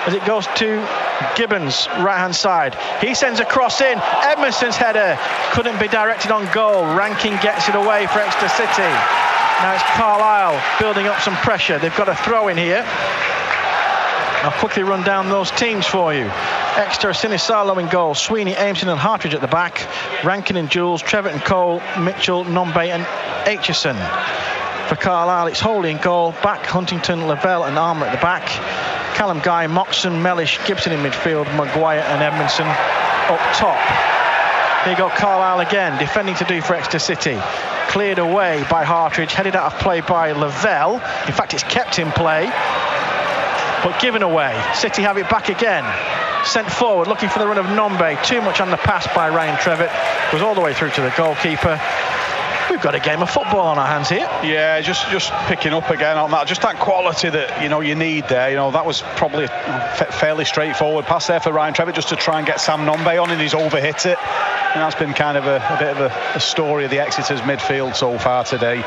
As it goes to Gibbons, right-hand side. He sends a cross in. Edmondson's header couldn't be directed on goal. Rankin gets it away for Exeter City. Now it's Carlisle building up some pressure. They've got a throw in here. I'll quickly run down those teams for you. Exeter, Sinisalo in goal, Sweeney, Aimson and Hartridge at the back, Rankin and Jules, Trevitt and Cole, Mitchell, Nombe and Aitchison. For Carlisle, it's Holy in goal, back Huntington, Lavelle and Armour at the back, Callum Guy, Moxon, Mellish, Gibson in midfield, Maguire and Edmondson up top. Here you go Carlisle again, defending to do for Exeter City. Cleared away by Hartridge, headed out of play by Lavelle. In fact, it's kept in play, but given away. City have it back again. Sent forward, looking for the run of Nombe. Too much on the pass by Ryan Trevitt. Goes all the way through to the goalkeeper. We've got a game of football on our hands here. Yeah, just picking up again on that. Just that quality that, you know, you need there. You know, that was probably a fairly straightforward pass there for Ryan Trevitt, just to try and get Sam Nombe on, and he's overhit it. And that's been kind of a bit of a story of the Exeter's midfield so far today.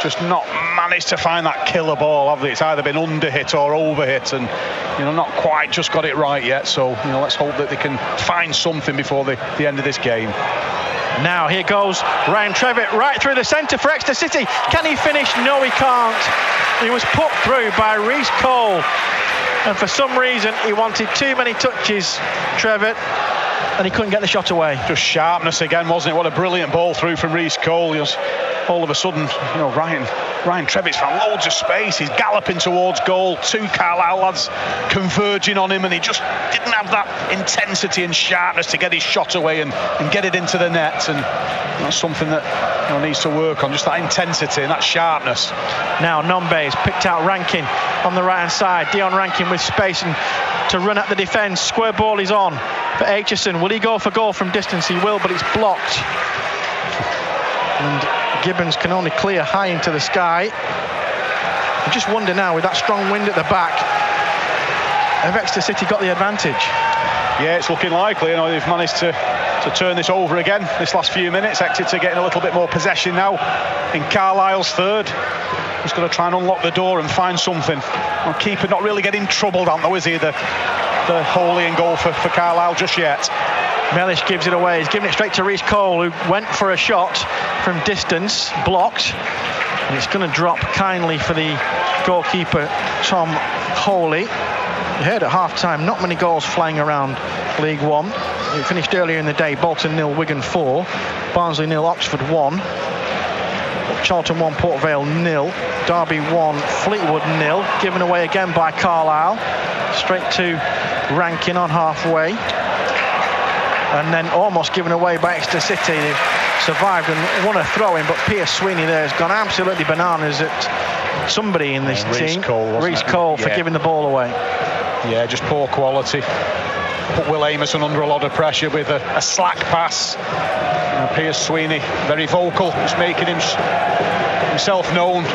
Just not managed to find that killer ball, have they? It's either been underhit or overhit, and, you know, not quite just got it right yet. So, you know, let's hope that they can find something before the end of this game. Now here goes Ryan Trevitt right through the centre for Exeter City. Can he finish? No, he can't. He was put through by Reece Cole, and for some reason he wanted too many touches, Trevitt, and he couldn't get the shot away. Just sharpness again, wasn't it? What a brilliant ball through from Reece Cole. All of a sudden, you know, Ryan Trevitt's found loads of space. He's galloping towards goal. Two Carlisle lads converging on him, and he just didn't have that intensity and sharpness to get his shot away and get it into the net. And that's something that, you know, needs to work on, just that intensity and that sharpness. Now Nombe has picked out Rankin on the right hand side. Dion Rankin with space and to run at the defence. Square ball is on for Aitchison. Will he go for goal from distance? He will, but it's blocked. And Gibbons can only clear high into the sky. I just wonder now, with that strong wind at the back, have Exeter City got the advantage? Yeah, it's looking likely. You know, they've managed to turn this over again this last few minutes. Exeter getting a little bit more possession now in Carlisle's third. Just got to try and unlock the door and find something. Well, keeper not really getting troubled on though, is he? The Holy in goal for Carlisle just yet. Mellish gives it away. He's giving it straight to Reece Cole, who went for a shot from distance, blocked. And it's going to drop kindly for the goalkeeper, Tom Holy. You heard at half-time, not many goals flying around League One. It finished earlier in the day, Bolton 0, Wigan 4, Barnsley 0, Oxford 1, Charlton 1, Port Vale 0, Derby 1, Fleetwood 0, given away again by Carlisle. Straight to Rankin on halfway. And then almost given away by Exeter City. They've survived and won a throw-in, but Pierce Sweeney there has gone absolutely bananas at somebody in this team. Reece Cole for giving the ball away. Yeah, just poor quality. Put Will Amerson under a lot of pressure with a slack pass. Pierce Sweeney, very vocal, just making himself known.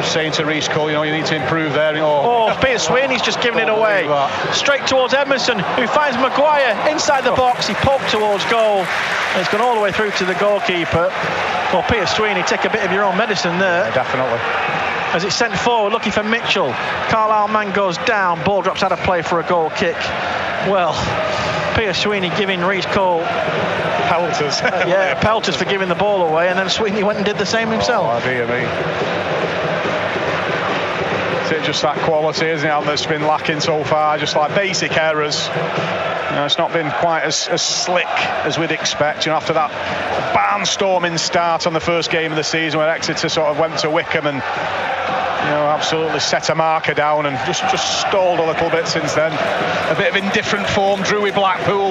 Just saying to Reece Cole, you know, you need to improve there. Pierce Sweeney's just giving it away. Straight towards Edmondson, who finds Maguire inside the box. He poked towards goal. And it's gone all the way through to the goalkeeper. Well, Pierce Sweeney, take a bit of your own medicine there. Yeah, definitely. As it's sent forward, looking for Mitchell. Carlisle man goes down. Ball drops out of play for a goal kick. Well, Pierce Sweeney giving Reece Cole pelters. Pelters for giving the ball away, and then Sweeney went and did the same himself. Oh, dear me. isn't it? Just that quality, isn't it, that's been lacking so far. Just like basic errors. It's not been quite as slick as we'd expect. After that barnstorming start on the first game of the season, where Exeter sort of went to Wickham and absolutely set a marker down, and just stalled a little bit since then. A bit of indifferent form. Drew with Blackpool,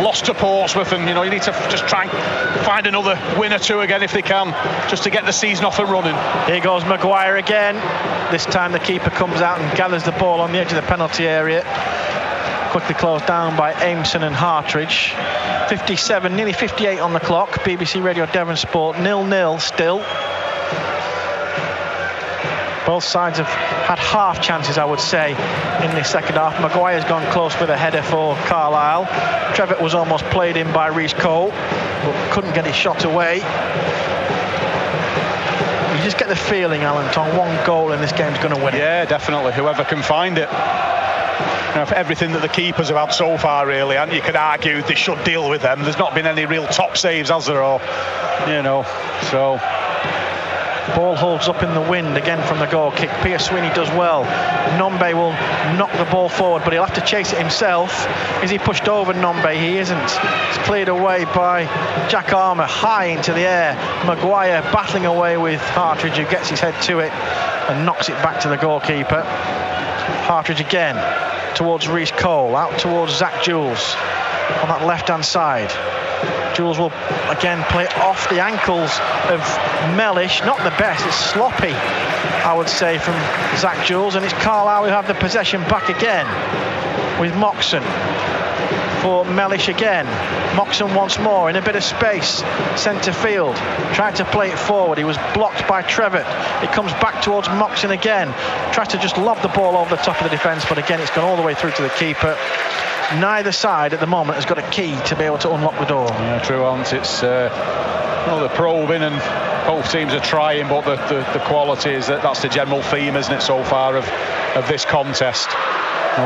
lost to Portsmouth, and you need to just try and find another win or two again if they can, just to get the season off and running. Here goes Maguire again. This time the keeper comes out and gathers the ball on the edge of the penalty area. Quickly closed down by Aimson and Hartridge. 57, nearly 58 on the clock. BBC Radio Devon Sport 0-0 still. Both sides have had half chances, I would say, in this second half. Maguire's gone close with a header for Carlisle. Trevitt was almost played in by Reece Cole, but couldn't get his shot away. You just get the feeling, Alan Tom, one goal in this game's going to win it. Yeah, definitely. Whoever can find it. For everything that the keepers have had so far, really, and you could argue they should deal with them. There's not been any real top saves, has there? Or, so... Ball holds up in the wind again from the goal kick. Pierce Sweeney does well. Nombe will knock the ball forward, but he'll have to chase it himself. Is he pushed over Nombe? He isn't. It's cleared away by Jack Armour, high into the air. Maguire battling away with Hartridge, who gets his head to it and knocks it back to the goalkeeper. Hartridge again towards Reece Cole, out towards Zach Jules on that left-hand side. Jules will again play off the ankles of Mellish. Not the best, it's sloppy, I would say, from Zach Jules, and it's Carlisle who have the possession back again with Moxon for Mellish again. Moxon once more in a bit of space, centre field, tried to play it forward. He was blocked by Trevitt. It comes back towards Moxon again, tries to just lob the ball over the top of the defence, but again it's gone all the way through to the keeper. Neither side at the moment has got a key to be able to unlock the door. Yeah, true, Ant. It's the probing, and both teams are trying, but the quality is that's the general theme, isn't it, so far of this contest.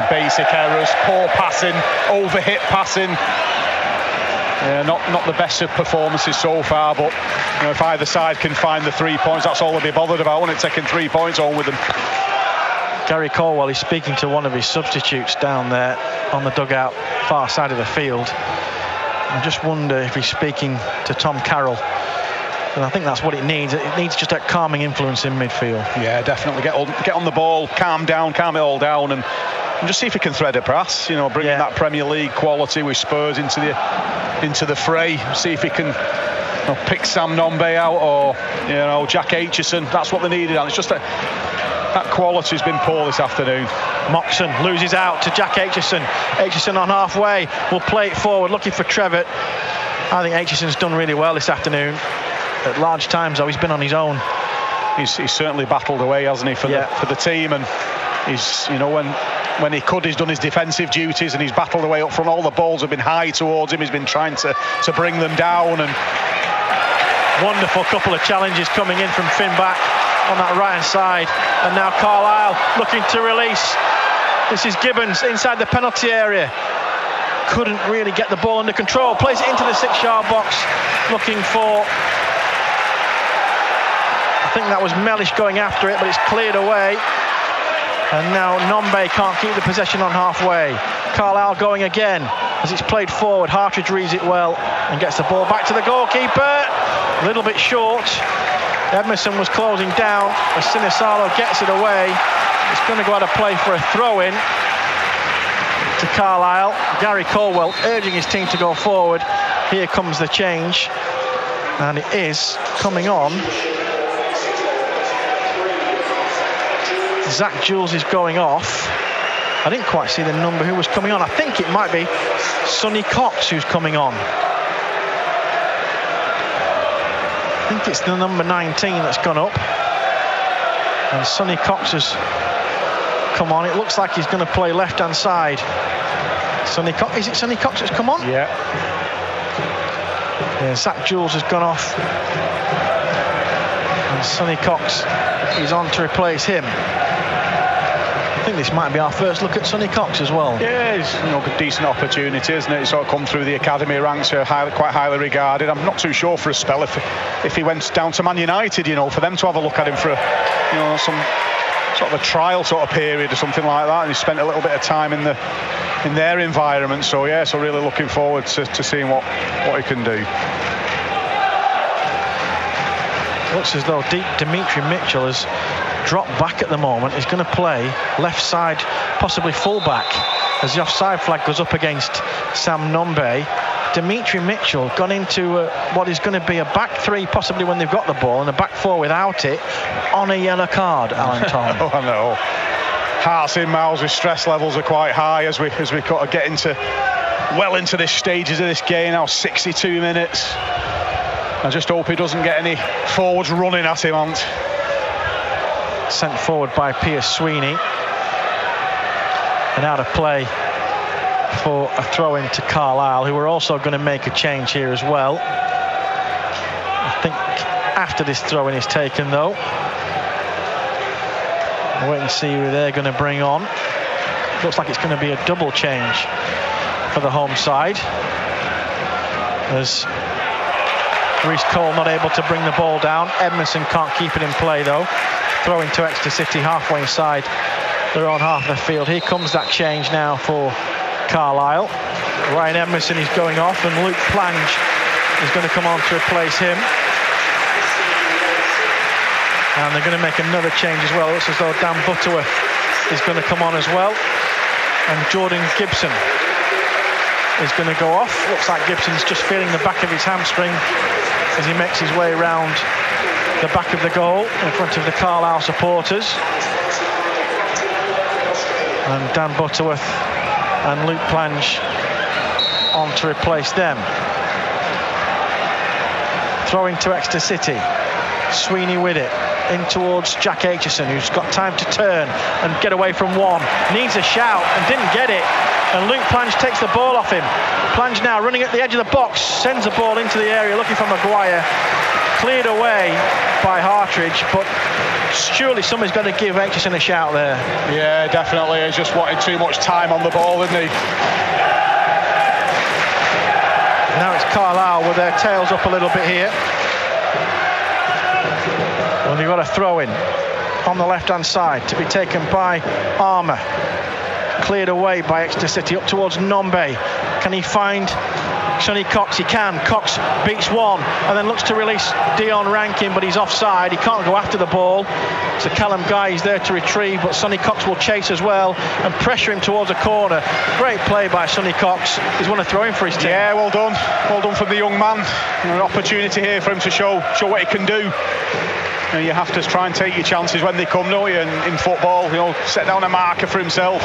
Basic errors, poor passing, overhit passing. Not the best of performances so far, but if either side can find the 3 points, that's all they'll be bothered about, won't it? Taking 3 points home with them. Gary Caldwell is speaking to one of his substitutes down there on the dugout, far side of the field. I just wonder if he's speaking to Tom Carroll. And I think that's what it needs. It needs just that calming influence in midfield. Yeah, definitely. Get on the ball, calm it all down, and just see if he can thread a pass. Bringing that Premier League quality with Spurs into the fray. See if he can pick Sam Nombe out, or Jack Aitchison. That's what they needed, and it's just that quality's been poor this afternoon. Moxon loses out to Jack Aitchison. Aitchison on halfway will play it forward, looking for Trevitt. I think Aitchison's done really well this afternoon. At large times, though, he's been on his own. He's certainly battled away, hasn't he, for the team, and he's when he could, he's done his defensive duties, and he's battled away up front. All the balls have been high towards him. He's been trying to bring them down, and wonderful couple of challenges coming in from Finback on that right hand side, and now Carlisle looking to release. This is Gibbons inside the penalty area, couldn't really get the ball under control, plays it into the 6-yard box, looking for, I think that was Mellish going after it, but it's cleared away, and now Nombe can't keep the possession on halfway. Carlisle going again as it's played forward. Hartridge reads it well and gets the ball back to the goalkeeper, a little bit short. Edmondson was closing down as Sinisalo gets it away. It's going to go out of play for a throw-in to Carlisle. Gary Caldwell urging his team to go forward. Here comes the change, and it is coming on. Zach Jules is going off. I didn't quite see the number who was coming on. I think it might be Sonny Cox who's coming on. I think it's the number 19 that's gone up, and Sonny Cox has come on. It looks like he's going to play left-hand side. Sonny Cox, is it Sonny Cox that's come on? Yeah. Zach Jules has gone off, and Sonny Cox is on to replace him. I think this might be our first look at Sonny Cox as well. Yeah, it's a decent opportunity, isn't it? He's sort of come through the academy ranks, quite highly regarded. I'm not too sure for a spell if he went down to Man United, for them to have a look at him for some sort of a trial sort of period or something like that, and he spent a little bit of time in their environment. So yeah, so really looking forward to seeing what he can do. Looks as though Dimitri Mitchell has dropped back at the moment. He's going to play left side, possibly full-back, as the offside flag goes up against Sam Nombe. Dimitri Mitchell gone into what is going to be a back three, possibly when they've got the ball, and a back four without it, on a yellow card, Alan Tom. Oh, I know. Hearts in mouths with stress levels are quite high as we kind of get into this stages of this game now. 62 minutes. I just hope he doesn't get any forwards running at him, Ant. Sent forward by Piers Sweeney, and out of play for a throw-in to Carlisle, who are also going to make a change here as well. I think after this throw-in is taken, though. We'll wait and see who they're going to bring on. Looks like it's going to be a double change for the home side, as Reece Cole not able to bring the ball down. Edmondson can't keep it in play, though. Throw into Exeter City halfway inside their own half of the field. Here comes that change now for Carlisle. Ryan Edmondson is going off, and Luke Plange is going to come on to replace him. And they're going to make another change as well. It looks as though Dan Butterworth is going to come on as well. And Jordan Gibson is going to go off. Looks like Gibson's just feeling the back of his hamstring as he makes his way around the back of the goal in front of the Carlisle supporters. And Dan Butterworth and Luke Plange on to replace them. Throw into Exeter City. Sweeney with it. In towards Jack Aitchison, who's got time to turn and get away from one. Needs a shout and didn't get it. And Luke Plange takes the ball off him. Plange now running at the edge of the box, sends the ball into the area looking for Maguire. Cleared away by Hartridge, but surely somebody's got to give Aitchison a shout there. Yeah, definitely. He's just wanted too much time on the ball, isn't he? Now it's Carlisle with their tails up a little bit here. Well, they've got a throw in on the left-hand side to be taken by Armour. Cleared away by Exeter City up towards Nombe. Can he find Sonny Cox? He can. Cox beats one and then looks to release Dion Rankin, but he's offside. He can't go after the ball. So Callum Guy is there to retrieve, but Sonny Cox will chase as well and pressure him towards a corner. Great play by Sonny Cox. He's won a throw-in for his team. Yeah, well done. Well done from the young man. An opportunity here for him to show what he can do. You know, you have to try and take your chances when they come, don't you? And in football, you know, set down a marker for himself.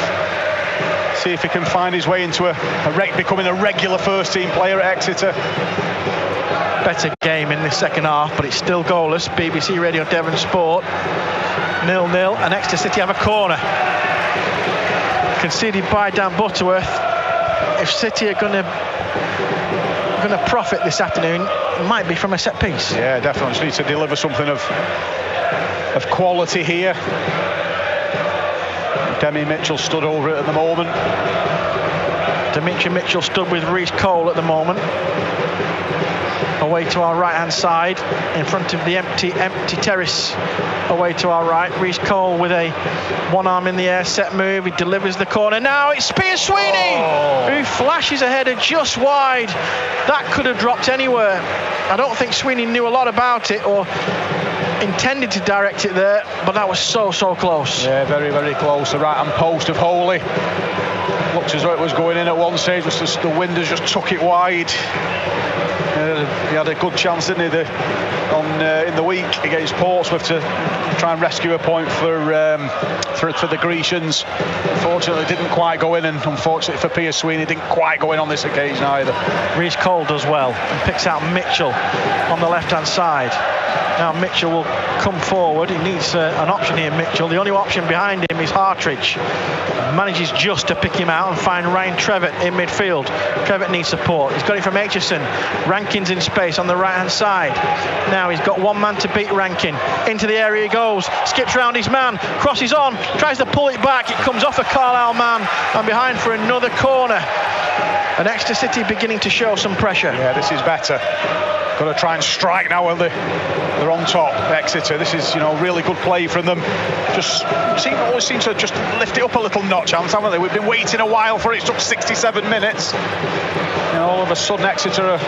See if he can find his way into becoming a regular first-team player at Exeter. Better game in this second half, but it's still goalless. BBC Radio Devon Sport 0-0, and Exeter City have a corner conceded by Dan Butterworth. If City are going to profit this afternoon, it might be from a set piece. Yeah, definitely. Just need to deliver something of quality here. Demi Mitchell stood over it at the moment. Dimitri Mitchell stood with Reece Cole at the moment. Away to our right-hand side, in front of the empty terrace. Away to our right, Reece Cole with a one arm in the air set move. He delivers the corner. Now it's Piers Sweeney who flashes a header just wide. That could have dropped anywhere. I don't think Sweeney knew a lot about it or intended to direct it there, but that was so close. Yeah, very, very close. The right-hand post of Holy. Looked as though it was going in at one stage, just the wind has just took it wide. He had a good chance, didn't he, in the week against Portsmouth to try and rescue a point for the Grecians. Unfortunately, it didn't quite go in, and unfortunately for Piers Sweeney, it didn't quite go in on this occasion either. Reece Cole does well and picks out Mitchell on the left-hand side. Now Mitchell will come forward. He needs an option here, Mitchell. The only option behind him is Hartridge. Manages just to pick him out and find Ryan Trevitt in midfield. Trevitt needs support. He's got it from Aitchison. Rankin's in space on the right-hand side. Now he's got one man to beat Rankin. Into the area he goes. Skips round his man. Crosses on. Tries to pull it back. It comes off a Carlisle man and behind for another corner. And Exeter City beginning to show some pressure. Yeah, this is better. Got to try and strike now when they're on top, Exeter. This is, really good play from them. Always seem to just lift it up a little notch, haven't they? We've been waiting a while for it. It took 67 minutes. All of a sudden Exeter are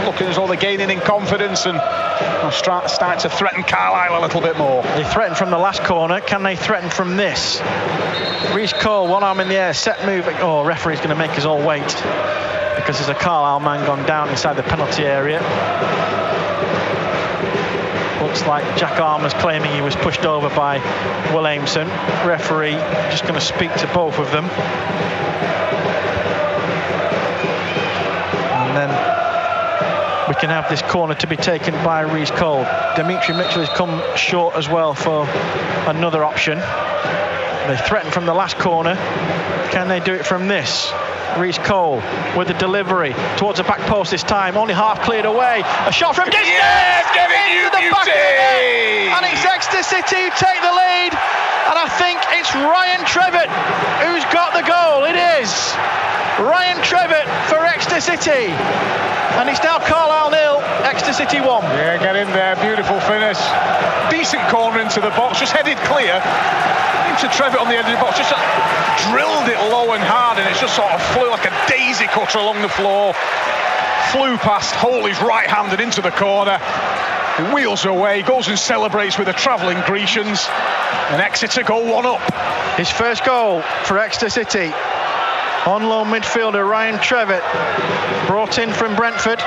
looking as though they're gaining in confidence and starting to threaten Carlisle a little bit more. They threatened from the last corner. Can they threaten from this? Reece Cole, one arm in the air, set move. Oh, referee's going to make us all wait because there's a Carlisle man gone down inside the penalty area. Looks like Jack Armour's claiming he was pushed over by Will Aimson. Referee just going to speak to both of them. And then we can have this corner to be taken by Reece Cole. Dimitri Mitchell has come short as well for another option. They threaten from the last corner. Can they do it from this? Reece Cole with the delivery towards the back post this time, only half cleared away. A shot from distance! Yes, into the back of the net. And it's Exeter City who take the lead. And I think it's Ryan Trevitt who's got the goal. It is Ryan Trevitt for Exeter City. And it's now Carlisle 0, Exeter City 1. Yeah, get in there, beautiful finish. Decent corner into the box, just headed clear. Into Trevitt on the end of the box, just drilled it low and hard, and it just sort of flew like a daisy cutter along the floor. Flew past Holy's right-handed into the corner. He wheels away, goes and celebrates with the travelling Grecians, and Exeter go 1-up. His first goal for Exeter City. On loan midfielder Ryan Trevitt, brought in from Brentford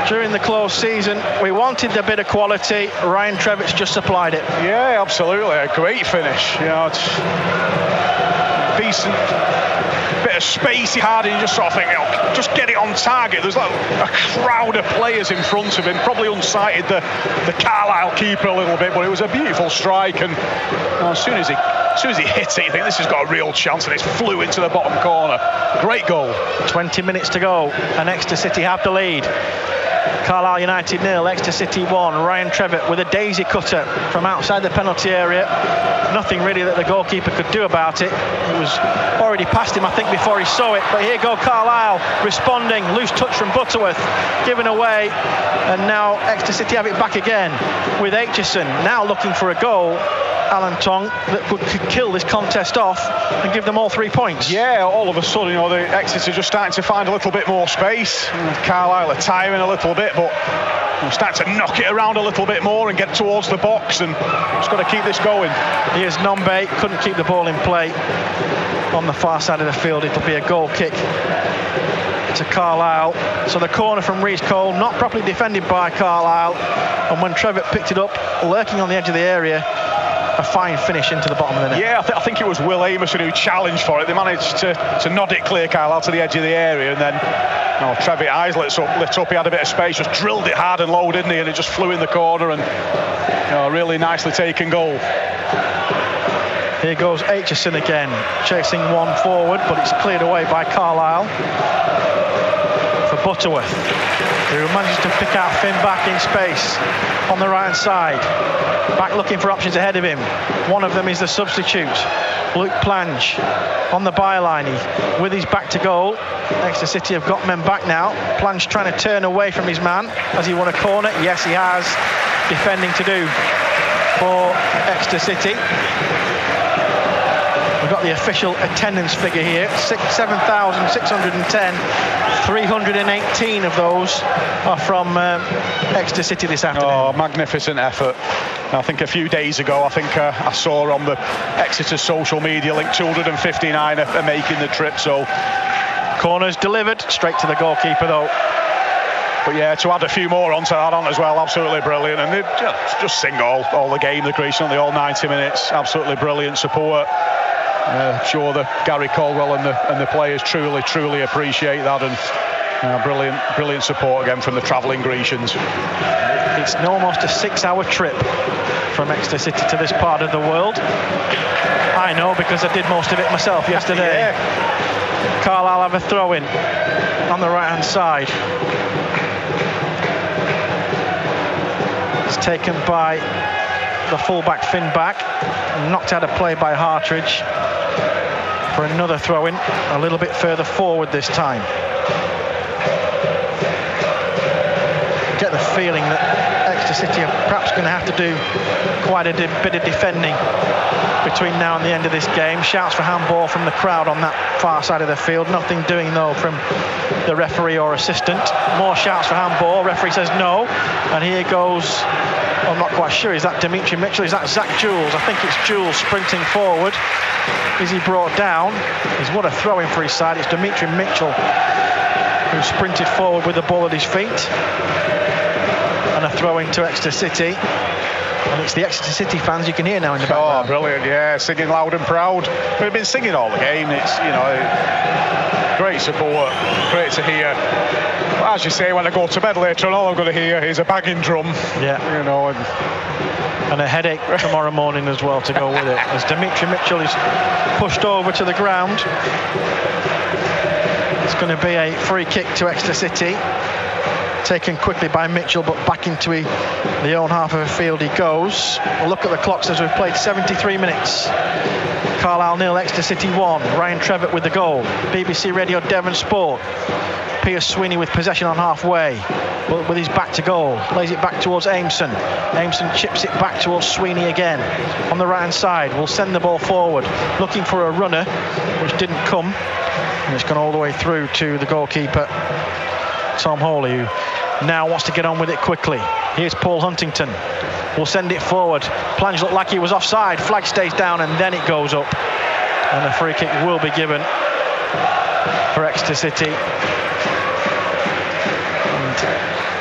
during the close season. We wanted a bit of quality. Ryan Trevitt's just supplied it. Yeah, absolutely. A great finish. It's decent bit of space he had, and you just sort of think, just get it on target. There's like a crowd of players in front of him, probably unsighted the Carlisle keeper a little bit, but it was a beautiful strike, and as soon as he hits it, you think this has got a real chance, and it's flew into the bottom corner. Great goal. 20 minutes to go, and Exeter City have the lead. Carlisle United 0, Exeter City 1. Ryan Trevitt with a daisy cutter from outside the penalty area. Nothing really that the goalkeeper could do about it. It was already past him, I think, before he saw it. But here go Carlisle responding. Loose touch from Butterworth, given away. And now Exeter City have it back again with Aitchison now looking for a goal, Alan Tong, that could kill this contest off and give them all 3 points. Yeah, all of a sudden, the Exeter just starting to find a little bit more space. Carlisle are tiring a little bit, but starting to knock it around a little bit more and get towards the box, and just got to keep this going. Here's Nombe, couldn't keep the ball in play on the far side of the field. It'll be a goal kick to Carlisle. So the corner from Reece Cole, not properly defended by Carlisle, and when Trevitt picked it up, lurking on the edge of the area, a fine finish into the bottom of the net. Yeah, I think it was Will Amerson who challenged for it. They managed to nod it clear, Carlisle, to the edge of the area, and then Trevitt eyes lit up. He had a bit of space, just drilled it hard and low, didn't he? And it just flew in the corner, and a really nicely taken goal. Here goes Aitchison again, chasing one forward, but it's cleared away by Carlisle for Butterworth, who manages to pick out Finn back in space on the right hand side. Back looking for options ahead of him. One of them is the substitute, Luke Plange, on the byline. With his back to goal. Exeter City have got men back now. Plange trying to turn away from his man. Has he won a corner? Yes, he has. Defending to do for Exeter City. We've got the official attendance figure here, 7,610. 318 of those are from Exeter City this afternoon. Oh, magnificent effort. I think a few days ago, I saw on the Exeter social media link 259 are making the trip. So corners delivered straight to the goalkeeper though. But yeah, to add a few more onto that on as well, absolutely brilliant. And they just sing all the game, the Grecian, all 90 minutes. Absolutely brilliant support. Sure that Gary Caldwell and the players truly appreciate that, and brilliant support again from the travelling Grecians. It's almost a 6-hour trip from Exeter City to this part of the world. I know because I did most of it myself yesterday. Yeah. Carlisle have a throw in on the right hand side. It's taken by the fullback Finn back, knocked out of play by Hartridge for another throw in, a little bit further forward this time. get the feeling that Exeter City are perhaps going to have to do quite a bit of defending between now and the end of this game. Shouts for handball from the crowd on that far side of the field. Nothing doing though from the referee or assistant. More shouts for handball. Referee says no, and here goes, I'm not quite sure, is that Dimitri Mitchell? Is that Zach Jules? I think it's Jules sprinting forward. Is he brought down? He's what a throw in for his side. It's Dimitri Mitchell who sprinted forward with the ball at his feet, and a throw into Exeter City. And it's the Exeter City fans you can hear now in the background. Oh, brilliant, yeah, singing loud and proud. We've been singing all the game. It's, you know, great support, great to hear. As you say, when I go to bed later on, all I'm going to hear is a banging drum. Yeah. You know, and a headache tomorrow morning as well to go with it, as Dimitri Mitchell is pushed over to the ground. It's going to be a free kick to Exeter City, taken quickly by Mitchell, but back into the own half of the field he goes. We'll look at the clocks as we've played 73 minutes. Carlisle 0, Exeter City 1. Ryan Trevitt with the goal. BBC Radio Devon Sport. Piers Sweeney with possession on halfway, but with his back to goal, lays it back towards Aimson. Aimson chips it back towards Sweeney again on the right hand side. Will send the ball forward, looking for a runner, which didn't come, and it's gone all the way through to the goalkeeper Tom Hawley, who now wants to get on with it quickly. Here's Paul Huntington. Will send it forward. Plange looked like he was offside. Flag stays down, and then it goes up, and a free kick will be given for Exeter City.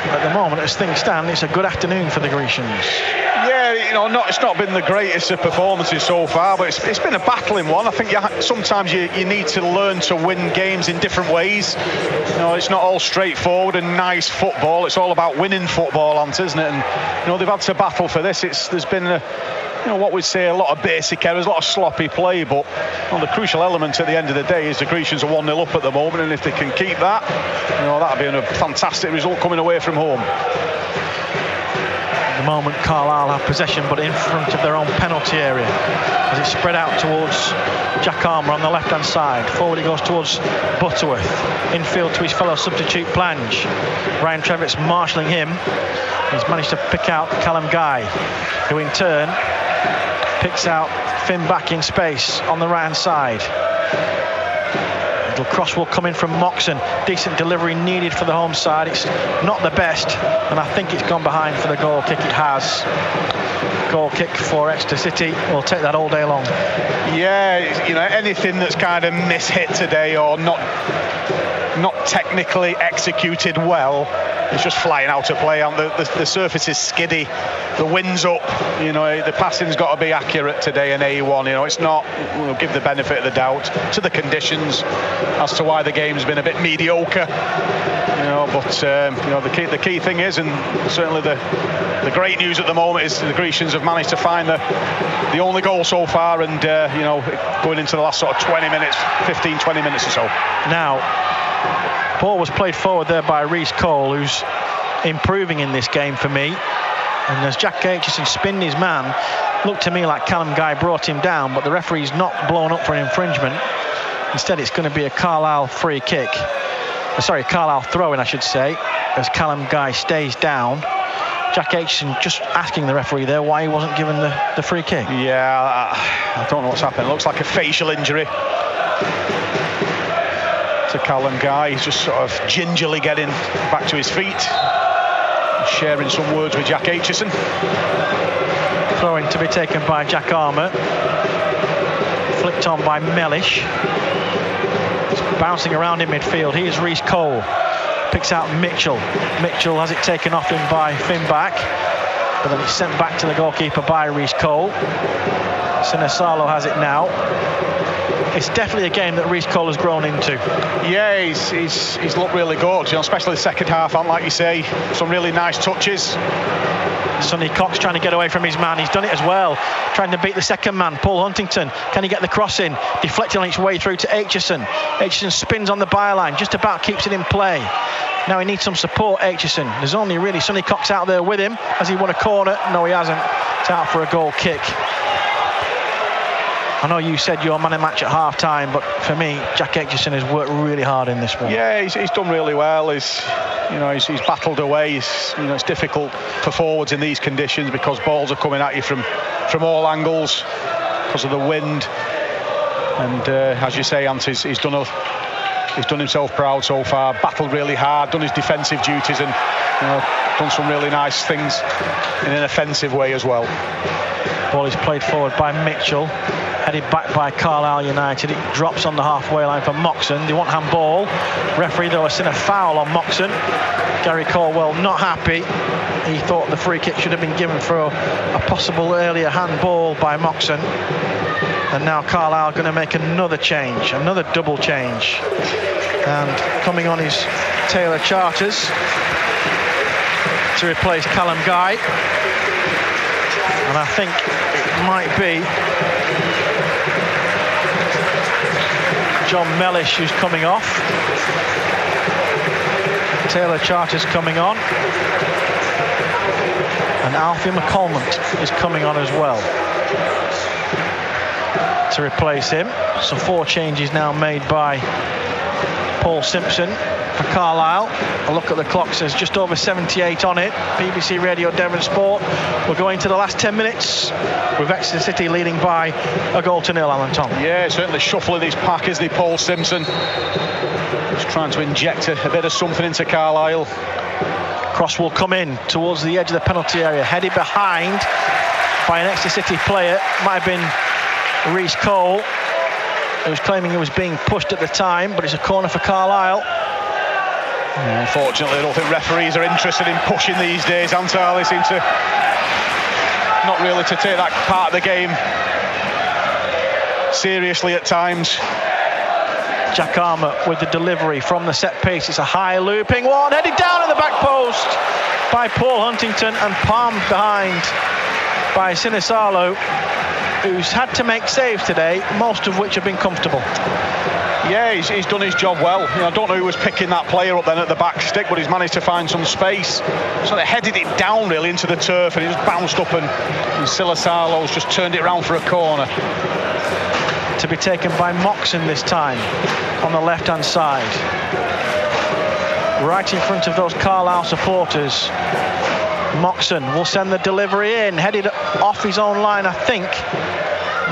At the moment, as things stand, it's a good afternoon for the Grecians. Yeah, you know, it's not been the greatest of performances so far, but it's been a battling one. I think sometimes you need to learn to win games in different ways. You know, it's not all straightforward and nice football. It's all about winning football, isn't it? And you know, they've had to battle for this. There's been what we'd say a lot of basic errors, a lot of sloppy play, but the crucial element at the end of the day is the Grecians are 1-0 up at the moment, and if they can keep that, that'll be a fantastic result coming away from home. At the moment, Carlisle have possession, but in front of their own penalty area, as it's spread out towards Jack Armour on the left-hand side. Forward he goes towards Butterworth. Infield to his fellow substitute Plange. Ryan Trevitt's marshalling him. He's managed to pick out Callum Guy, who in turn picks out Finn back in space on the right hand side. Little cross will come in from Moxon. Decent delivery needed for the home side. It's not the best, and I think it's gone behind for the goal kick. It has. Goal kick for Exeter City. We'll take that all day long. Yeah, anything that's kind of mishit today or not technically executed well, it's just flying out of play. And the surface is skiddy, the wind's up. The passing's got to be accurate today in A1. It's not. We'll give the benefit of the doubt to the conditions as to why the game's been a bit mediocre. But the key thing is, and certainly the great news at the moment is the Grecians have managed to find the only goal so far, and going into the last sort of 20 minutes, 15-20 minutes or so. Now, ball was played forward there by Reece Cole, who's improving in this game for me. And as Jack Aitchison spinned his man, looked to me like Callum Guy brought him down, but the referee's not blown up for an infringement. Instead, it's going to be a Carlisle free kick. Carlisle throw-in, I should say, as Callum Guy stays down. Jack Aitchison just asking the referee there why he wasn't given the free kick. Yeah, I don't know what's happened. It looks like a facial injury to Callum Guy. He's just sort of gingerly getting back to his feet, sharing some words with Jack Aitchison. Throw-in to be taken by Jack Armour. Flicked on by Mellish. It's bouncing around in midfield. Here's Reece Cole. Picks out Mitchell. Mitchell has it taken off him by Finn back, but then it's sent back to the goalkeeper by Reece Cole. Sinisalo has it now. It's definitely a game that Reece Cole has grown into. Yeah, he's looked really good, especially the second half. And like you say, some really nice touches. Sonny Cox trying to get away from his man. He's done it as well, trying to beat the second man, Paul Huntington. Can he get the cross in? Deflecting on its way through to Aitchison. Aitchison spins on the byline, just about keeps it in play. Now he needs some support, Aitchison. There's only really Sonny Cox out there with him. Has he won a corner? No, he hasn't. It's out for a goal kick. I know you said you're man of match at half time, but for me, Jack Aitchison has worked really hard in this one. Yeah, he's done really well. He's battled away. It's difficult for forwards in these conditions because balls are coming at you from all angles because of the wind. And as you say, Ant, he's done himself proud so far. Battled really hard, done his defensive duties, and done some really nice things in an offensive way as well. Ball is played forward by Mitchell, headed back by Carlisle United. It drops on the halfway line for Moxon. They want handball. Referee, though, has seen a foul on Moxon. Gary Caldwell not happy. He thought the free kick should have been given for a possible earlier handball by Moxon. And now Carlisle going to make another change, another double change. And coming on is Taylor Charters to replace Callum Guy. And I think it might be John Mellish who's coming off. Taylor Charters coming on. And Alfie McColmont is coming on as well to replace him. So 4 changes now made by Paul Simpson for Carlisle. A look at the clock says just over 78 on it. BBC Radio Devon Sport. We're going to the last 10 minutes with Exeter City leading by a goal to nil, Alan Tom. Yeah, certainly shuffling his pack, isn't he, Paul Simpson? Just trying to inject a bit of something into Carlisle. Cross will come in towards the edge of the penalty area, headed behind by an Exeter City player. Might have been Reece Cole, who was claiming he was being pushed at the time, but it's a corner for Carlisle. Unfortunately, I don't think referees are interested in pushing these days, Ant. They seem to not really to take that part of the game seriously at times. Jack Armour with the delivery from the set piece. It's a high looping one, headed down at the back post by Paul Huntington and palmed behind by Sinisalo, who's had to make saves today, most of which have been comfortable. Yeah, he's done his job well. I don't know who was picking that player up then at the back stick, but he's managed to find some space. So they headed it down really into the turf, and it just bounced up, and Sinisalo's just turned it around for a corner. To be taken by Moxon this time on the left-hand side. Right in front of those Carlisle supporters. Moxon will send the delivery in, headed off his own line, I think.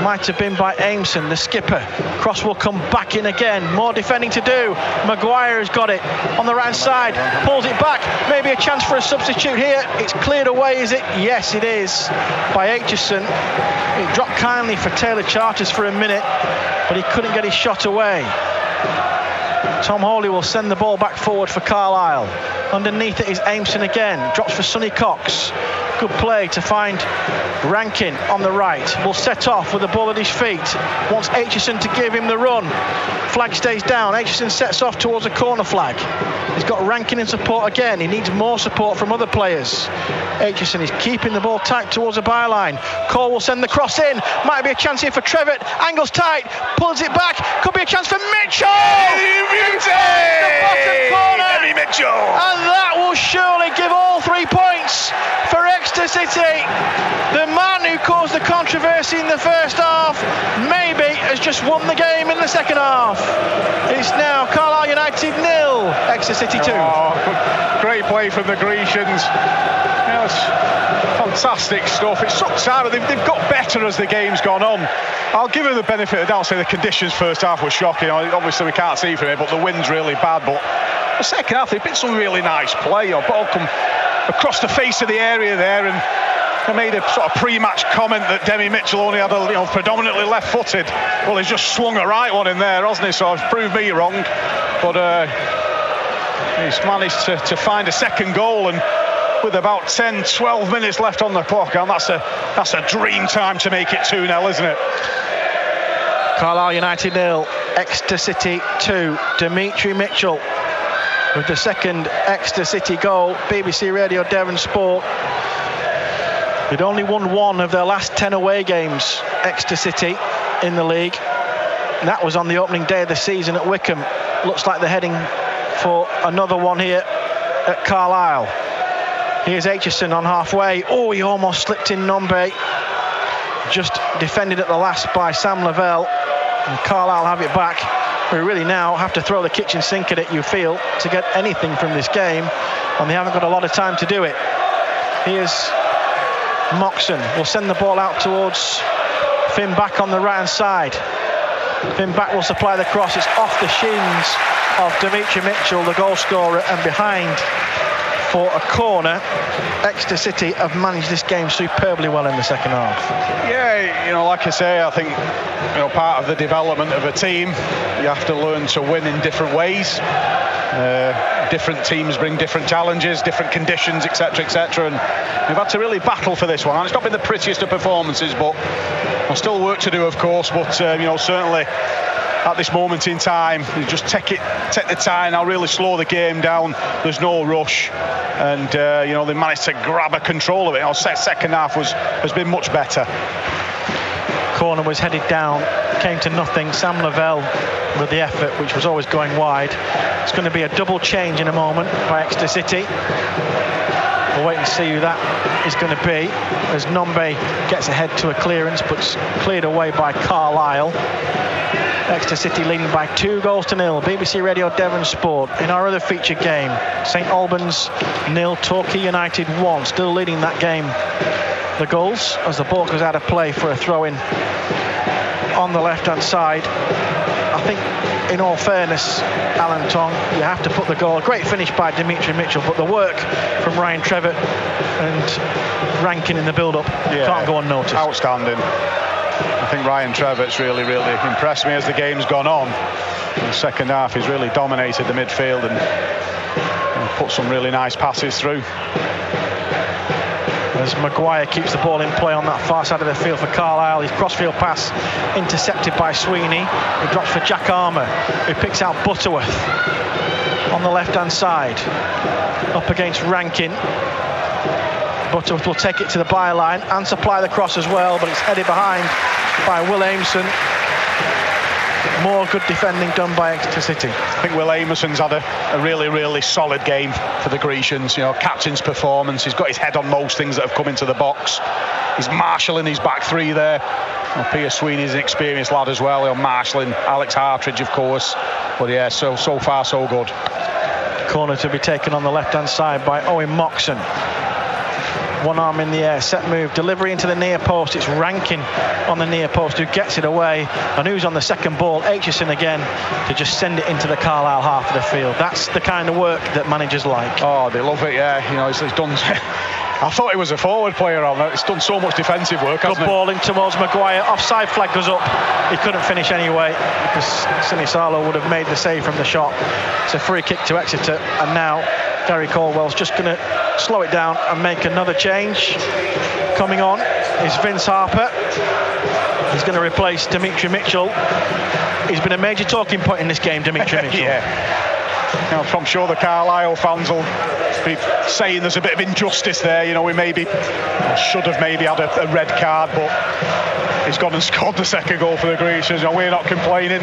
Might have been by Aimson, the skipper. Cross will come back in again. More defending to do. Maguire has got it on the right side. Pulls it back. Maybe a chance for a substitute here. It's cleared away, is it? Yes, it is. By Aitchison. It dropped kindly for Taylor Charters for a minute, but he couldn't get his shot away. Tom Hawley will send the ball back forward for Carlisle. Underneath it is Aimson again. Drops for Sonny Cox. Good play to find Rankin on the right. Will set off with the ball at his feet. Wants Aitchison to give him the run. Flag stays down. Aitchison sets off towards a corner flag. He's got Rankin in support again. He needs more support from other players. Aitchison is keeping the ball tight towards the byline. Cole will send the cross in. Might be a chance here for Trevitt. Angles tight. Pulls it back. Could be a chance for Mitchell. The bottom corner. Mitchell. And that will surely give all 3 points for Exeter City. The man who caused the controversy in the first half maybe has just won the game in the second half. It's now Carlisle United 0, Exeter City 2. Oh, great play from the Grecians. It's fantastic stuff. It's so sad. They've got better as the game's gone on. I'll give them the benefit of the doubt. Say the conditions first half were shocking. Obviously we can't see from it, but the wind's really bad. But the second half they've been some really nice play. Ball come across the face of the area there, and I made a sort of pre-match comment that Demi Mitchell only had predominantly left-footed. Well, he's just swung a right one in there, hasn't he? So it's proved me wrong. But he's managed to find a second goal, and with about 10-12 minutes left on the clock, and that's a dream time to make it 2-0, isn't it? Carlisle United 0, Exeter City 2. Dimitri Mitchell with the second Exeter City goal. BBC Radio Devon Sport. They'd only won 1 of their last 10 away games, Exeter City, in the league. And that was on the opening day of the season at Wickham. Looks like they're heading for another one here at Carlisle. Here's Aitchison on halfway. Oh, he almost slipped in Nombe. just defended at the last by Sam Lavelle, and Carlisle have it back. We really now have to throw the kitchen sink at it, you feel, to get anything from this game, and they haven't got a lot of time to do it. Here's Moxon, will send the ball out towards Finn Back on the right hand side. Finn Back will supply the cross. It's off the shins of Dimitri Mitchell, the goal scorer, and behind for a corner. Exeter City have managed this game superbly well in the second half. Yeah, you know, like I say, I think, you know, part of the development of a team, you have to learn to win in different ways. Different teams bring different challenges, different conditions, etc., etc., and we've had to really battle for this one. And it's not been the prettiest of performances, but there's still work to do, of course. But you know, certainly at this moment in time, you just take the time. I'll really slow the game down. There's no rush, and you know, they managed to grab a control of it. Our second half has been much better. Corner was headed down, came to nothing. Sam Lavelle with the effort, which was always going wide. It's going to be a double change in a moment by Exeter City. We'll wait and see who that is going to be, as Nombe gets ahead to a clearance, but cleared away by Carlisle. Exeter City leading by 2-0. BBC Radio Devon Sport. In our other featured game, St Albans 0, Torquay United 1. Still leading that game, the Gulls, as the ball goes out of play for a throw-in on the left-hand side. I think, in all fairness, Alan Tong, you have to put the goal. Great finish by Dimitri Mitchell, but the work from Ryan Trevitt and Rankin in the build-up can't go unnoticed. Outstanding. I think Ryan Trevitt's really impressed me as the game's gone on. In the second half, he's really dominated the midfield and put some really nice passes through. As Maguire keeps the ball in play on that far side of the field for Carlisle. His crossfield pass intercepted by Sweeney. He drops for Jack Armour, who picks out Butterworth on the left-hand side. Up against Rankin. Butterworth will take it to the byline and supply the cross as well, but it's headed behind by Will Aimson. More good defending done by Exeter City. I think Will Amoson's had a really solid game for the Grecians. You know, captain's performance. He's got his head on most things that have come into the box. He's marshalling his back three there. Well, Pierce Sweeney's an experienced lad as well. You know, marshalling Alex Hartridge, of course. But yeah, so far so good. Corner to be taken on the left-hand side by Owen Moxon. One arm in the air, set move, delivery into the near post. It's Rankin on the near post who gets it away, and who's on the second ball? Aitchison again, to just send it into the Carlisle half of the field. That's the kind of work that managers like. Oh, they love it, yeah. You know, it's done. I thought he was a forward player on that. It's done so much defensive work, hasn't it? Good ball in towards Maguire. Offside flag goes up. He couldn't finish anyway because Sinisalo would have made the save from the shot. It's a free kick to Exeter, and now Gary Caldwell's just going to slow it down and make another change. Coming on is Vince Harper. He's going to replace Dimitri Mitchell. He's been a major talking point in this game, Dimitri Mitchell. Yeah. You know, I'm sure the Carlisle fans will be saying there's a bit of injustice there. You know, we should have maybe had a red card, but he's gone and scored the second goal for the Grecians. You know, we're not complaining.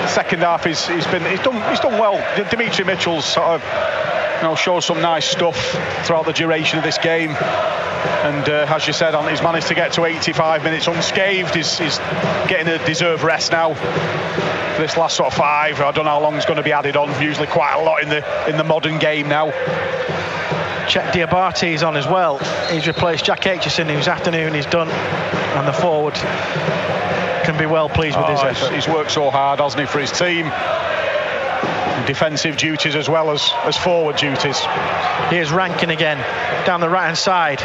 Second half, he's done well. Dimitri Mitchell's sort of showed some nice stuff throughout the duration of this game, and as you said, he's managed to get to 85 minutes unscathed. He's getting a deserved rest now. This last sort of 5, I don't know how long it's going to be added on. Usually quite a lot in the modern game now. Chet Diabate is on as well. He's replaced Jack Aitchison, whose afternoon is done, and the forward can be well pleased with his effort. He's worked so hard, hasn't he, for his team. Defensive duties as well as forward duties. Here's Rankin again down the right hand side.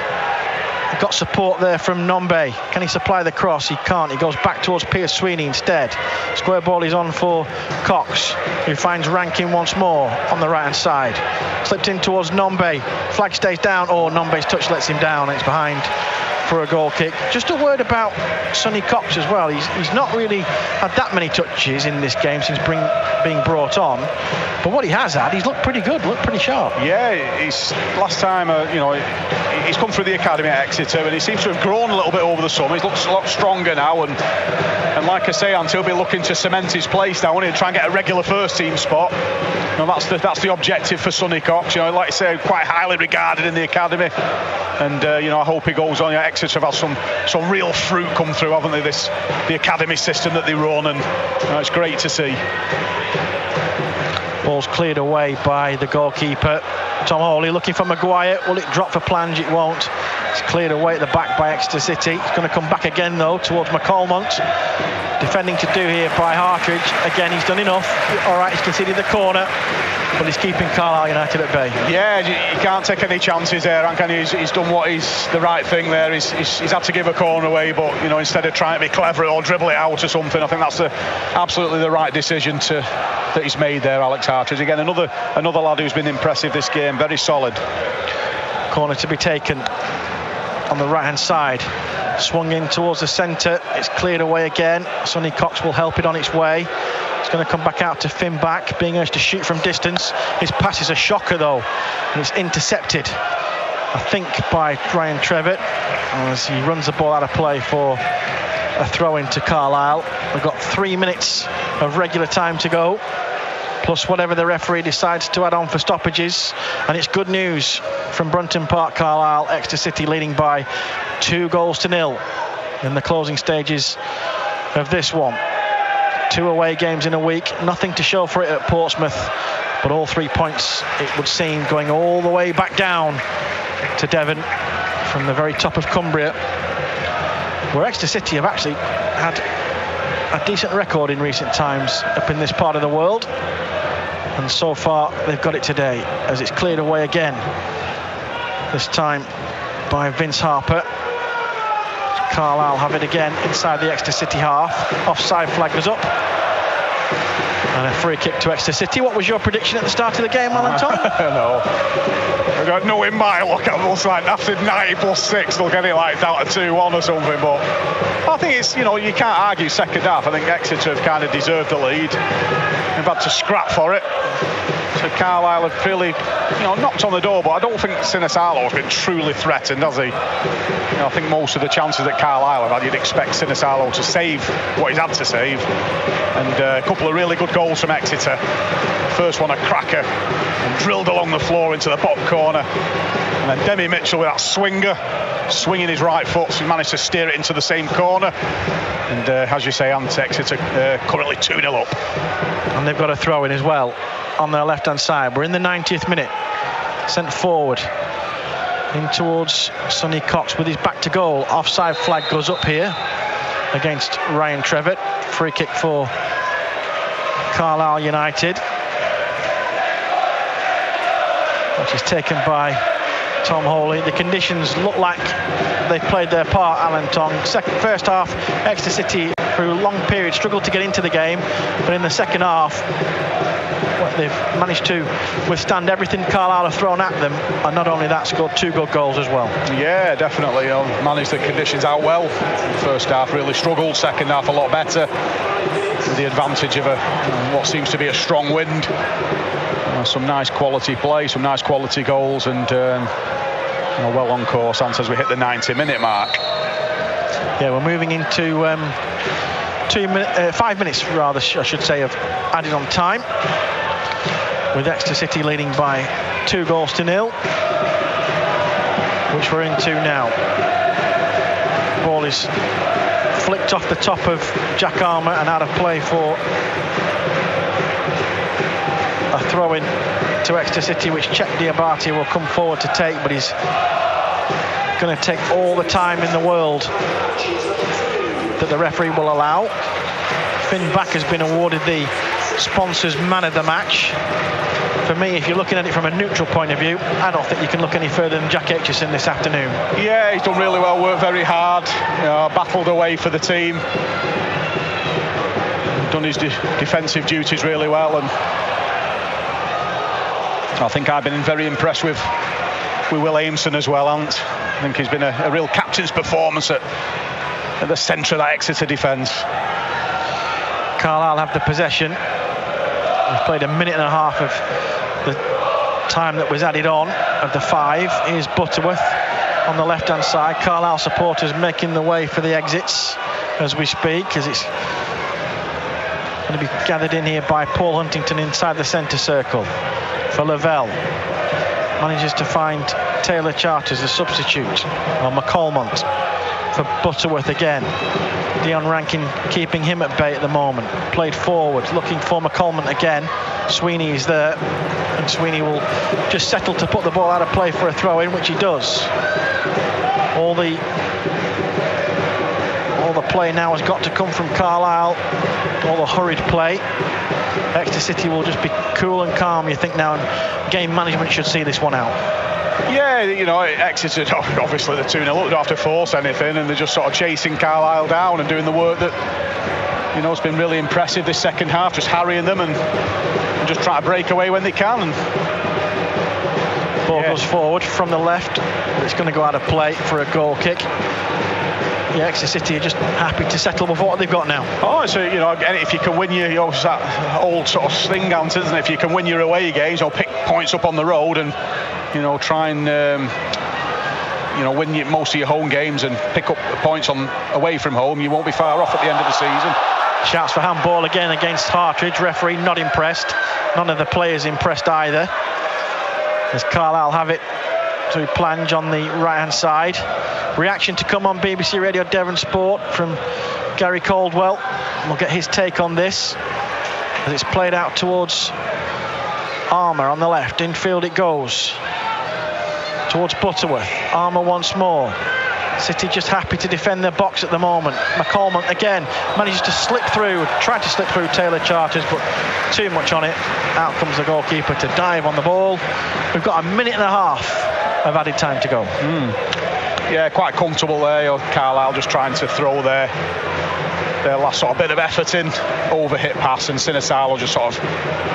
Got support there from Nombe. Can he supply the cross? He can't. He goes back towards Pierce Sweeney instead. Square ball is on for Cox, who finds Rankin once more on the right hand side. Slipped in towards Nombe. Flag stays down. Nombe's touch lets him down. It's behind for a goal kick. Just a word about Sonny Cox as well. He's not really had that many touches in this game since being brought on, but what he has had, he's looked pretty good, looked pretty sharp. Yeah, he's last time he's come through the academy at Exeter, and he seems to have grown a little bit over the summer. He looks a lot stronger now, and like I say, he'll be looking to cement his place now, and he'll try and get a regular first team spot. No, that's the objective for Sonny Cox. You know, like I say, quite highly regarded in the academy, and I hope he goes on. Exeter have had some real fruit come through, haven't they? The academy system that they run, and it's great to see. Ball's cleared away by the goalkeeper, Tom Hawley, looking for Maguire. Will it drop for Plange? It won't. It's cleared away at the back by Exeter City. It's going to come back again, though, towards McCalmont. Defending to do here by Hartridge. Again, he's done enough. All right, he's conceded the corner, but he's keeping Carlisle United at bay. Yeah, you can't take any chances there, can you? He's done what is the right thing there. He's had to give a corner away, but instead of trying to be clever or dribble it out or something, I think that's absolutely the right decision that he's made there, Alex Hartridge. Again, another lad who's been impressive this game, very solid. Corner to be taken on the right hand side, swung in towards the centre. It's cleared away again. Sonny Cox will help it on its way. It's going to come back out to Finn Back, being urged to shoot from distance. His pass is a shocker, though, and it's intercepted, I think, by Ryan Trevitt as he runs the ball out of play for a throw in to Carlisle. We've got 3 minutes of regular time to go, plus whatever the referee decides to add on for stoppages. And it's good news from Brunton Park, Carlisle. Exeter City leading by 2-0 in the closing stages of this one. 2 away games in a week, nothing to show for it at Portsmouth, but all 3 points, it would seem, going all the way back down to Devon from the very top of Cumbria, where Exeter City have actually had a decent record in recent times up in this part of the world, and so far they've got it today as it's cleared away again, this time by Vince Harper. Carlisle have it again inside the Exeter City half. Offside flag goes up and a free kick to Exeter City. What was your prediction at the start of the game, Alan Tom? No, I got no in my look. It looks like after 90 plus 6 they'll get it like down to 2-1 or something, but I think it's, you can't argue second half. I think Exeter have kind of deserved the lead. They've had to scrap for it. So Carlisle have really, knocked on the door, but I don't think Sinisalo has been truly threatened, has he? I think most of the chances that Carlisle have had, you'd expect Sinisalo to save what he's had to save. And a couple of really good goals from Exeter. First one a cracker, and drilled along the floor into the bottom corner. And then Demi Mitchell with that swinger, swinging his right foot, so he managed to steer it into the same corner. And as you say, Exeter currently 2-0 up. And they've got a throw in as well on their left hand side. We're in the 90th minute. Sent forward in towards Sonny Cox with his back to goal. Offside flag goes up here against Ryan Trevitt. Free kick for Carlisle United, which is taken by Tom Hawley. The conditions look like they've played their part, Alan Tong. First half, Exeter City through long periods struggled to get into the game, but in the second half they've managed to withstand everything Carlisle have thrown at them, and not only that, scored 2 good goals as well. Yeah, definitely. Managed the conditions out well. First half really struggled, second half a lot better, with the advantage of what seems to be a strong wind. Some nice quality play, some nice quality goals, and well on course as we hit the 90-minute mark. Yeah, we're moving into 5 minutes rather, I should say, of added on time, with Exeter City leading by 2-0, which we're into now. Ball is flicked off the top of Jack Armour and out of play for a throw-in to Exeter City, which Czech Diabate will come forward to take, but he's going to take all the time in the world that the referee will allow. Finn Back has been awarded the sponsors man of the match. For me, if you're looking at it from a neutral point of view, I don't think you can look any further than Jack Aitchison this afternoon. Yeah, he's done really well, worked very hard, battled away for the team, done his defensive duties really well, and I think I've been very impressed with Will Aimson as well, Ant. I think he's been a real captain's performance at the centre of that Exeter defence. Carlisle have the possession. We've played a minute and a half of the time that was added on of the 5. Here's Butterworth on the left hand side. Carlisle supporters making the way for the exits as we speak, as it's Going to be gathered in here by Paul Huntington inside the centre circle for Lavelle. Manages to find Taylor Charters, the substitute, or McCalmont for Butterworth again. Dion Rankin keeping him at bay at the moment. Played forward, looking for McCalmont again. Sweeney is there, and Sweeney will just settle to put the ball out of play for a throw-in, which he does. All the play now has got to come from Carlisle. All the hurried play. Exeter City will just be cool and calm, you think now, and game management should see this one out. Yeah, you know, Exeter, obviously they're 2-0 up, they don't have to force anything, and they're just sort of chasing Carlisle down and doing the work that, you know, has been really impressive this second half, just harrying them and just trying to break away when they can. And ball goes forward from the left, but it's going to go out of play for a goal kick. Yeah, Exeter City are just happy to settle with what they've got now. Oh, so, you know, if you can win your, it's that old sort of thing, isn't it? If you can win your away games or pick points up on the road and, you know, try and, you know, win most of your home games and pick up points away from home, you won't be far off at the end of the season. Shouts for handball again against Hartridge. Referee not impressed. None of the players impressed either. As Carlisle have it to plunge on the right-hand side. Reaction to come on BBC Radio Devon Sport from Gary Caldwell. We'll get his take on this as it's played out towards Armour on the left. Infield it goes towards Butterworth. Armour once more. City just happy to defend their box at the moment. McCalmont again manages to slip through, tried to slip through Taylor Charters, but too much on it. Out comes the goalkeeper to dive on the ball. We've got a minute and a half of added time to go. Yeah, quite comfortable there. Carlisle just trying to throw their last sort of bit of effort in, over-hit pass, and Sinisalo just sort of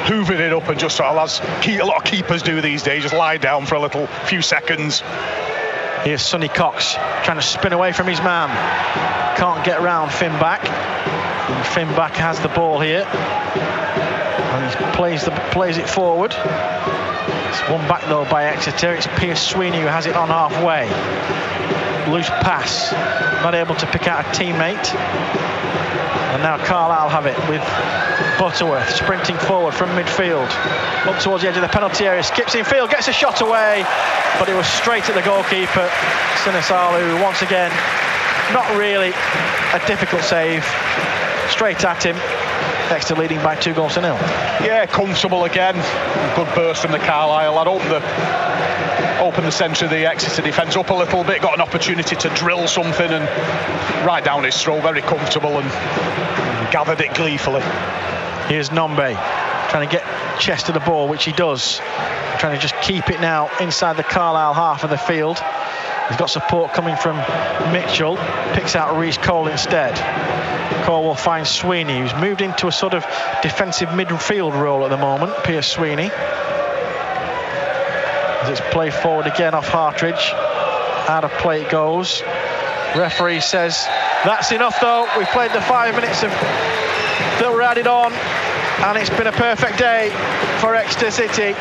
hoovered it up and just sort of, as a lot of keepers do these days, just lie down for a few seconds. Here's Sonny Cox trying to spin away from his man. Can't get round Finback. And Finback has the ball here. And he plays it forward. It's won back though by Exeter. It's Pierce Sweeney who has it on halfway. Loose pass. Not able to pick out a teammate. And now Carlisle have it with Butterworth sprinting forward from midfield. Up towards the edge of the penalty area. Skips in field, gets a shot away. But it was straight at the goalkeeper, Sinisalo, who once again, not really a difficult save. Straight at him. Exeter leading by 2-0. Yeah, comfortable again. Good burst from the Carlisle lad. Opened the centre of the Exeter defence up a little bit. Got an opportunity to drill something and right down his throat. Very comfortable and gathered it gleefully. Here's Nombe trying to get chest of the ball, which he does. Trying to just keep it now inside the Carlisle half of the field. He's got support coming from Mitchell. Picks out Reece Cole instead. Cole will find Sweeney, who's moved into a sort of defensive midfield role at the moment. Pierce Sweeney. As it's played forward again off Hartridge. Out of play it goes. Referee says that's enough though. We've played the 5 minutes that were added on, and it's been a perfect day for Exeter City.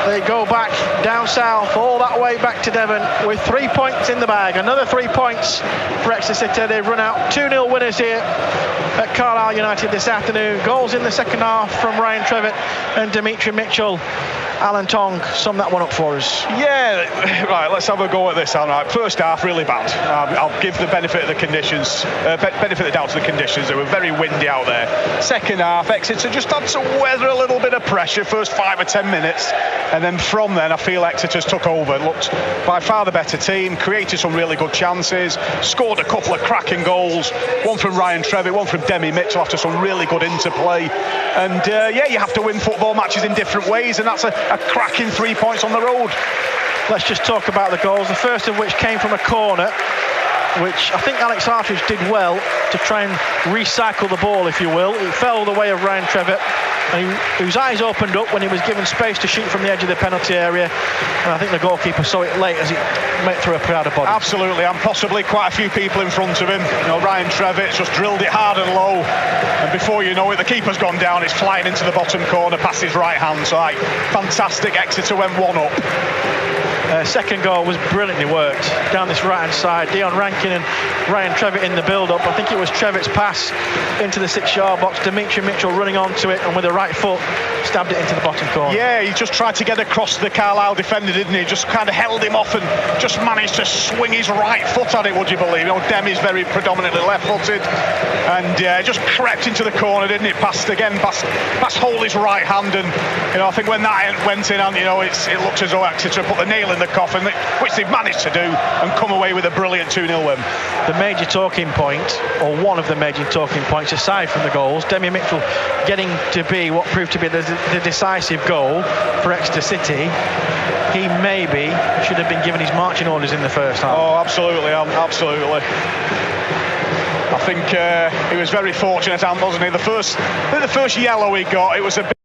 They go back down south, all that way back to Devon with 3 points in the bag. Another 3 points for Exeter City. They've run out 2-0 winners here at Carlisle United this afternoon. Goals in the second half from Ryan Trevitt and Dimitri Mitchell. Alan Tong summed that one up for us. Yeah, right, let's have a go at this. All right, first half, really bad. I'll give the benefit of the conditions, benefit of the doubt to the conditions. They were very windy out there. Second half, Exeter just had to weather a little bit of pressure first 5 or 10 minutes. And then from then, I feel Exeter's took over. Looked by far the better team, created some really good chances, scored a couple of cracking goals. One from Ryan Trevitt, one from Demi Mitchell after some really good interplay. And yeah, you have to win football matches in different ways, and that's a cracking 3 points on the road. Let's just talk about the goals. The first of which came from a corner, which I think Alex Hartridge did well to try and recycle the ball, if you will. It fell the way of Ryan Trevitt, whose eyes opened up when he was given space to shoot from the edge of the penalty area. And I think the goalkeeper saw it late as it went through a crowd of bodies. Absolutely, and possibly quite a few people in front of him. You know, Ryan Trevitt just drilled it hard and low, and before you know it, the keeper's gone down. It's flying into the bottom corner past his right hand. So, fantastic. Exeter went 1 up. Second goal was brilliantly worked down this right-hand side. Dion Rankin and Ryan Trevitt in the build-up. I think it was Trevitt's pass into the 6-yard box. Dimitri Mitchell running onto it and with the right foot stabbed it into the bottom corner. Yeah, he just tried to get across the Carlisle defender, didn't he? Just kind of held him off and just managed to swing his right foot at it, would you believe? You know, Demi's very predominantly left-footed, and just crept into the corner, didn't it? Past Holy's right hand, and you know, I think when that went in, and you know, it looks as though Exeter put the nail in the coffin, which they've managed to do, and come away with a brilliant 2-0 win. The major talking point, or one of the major talking points, aside from the goals, Demi Mitchell getting to be what proved to be the decisive goal for Exeter City. He maybe should have been given his marching orders in the first half. Oh, absolutely, absolutely. I think he was very fortunate, wasn't he? The first yellow he got, it was a bit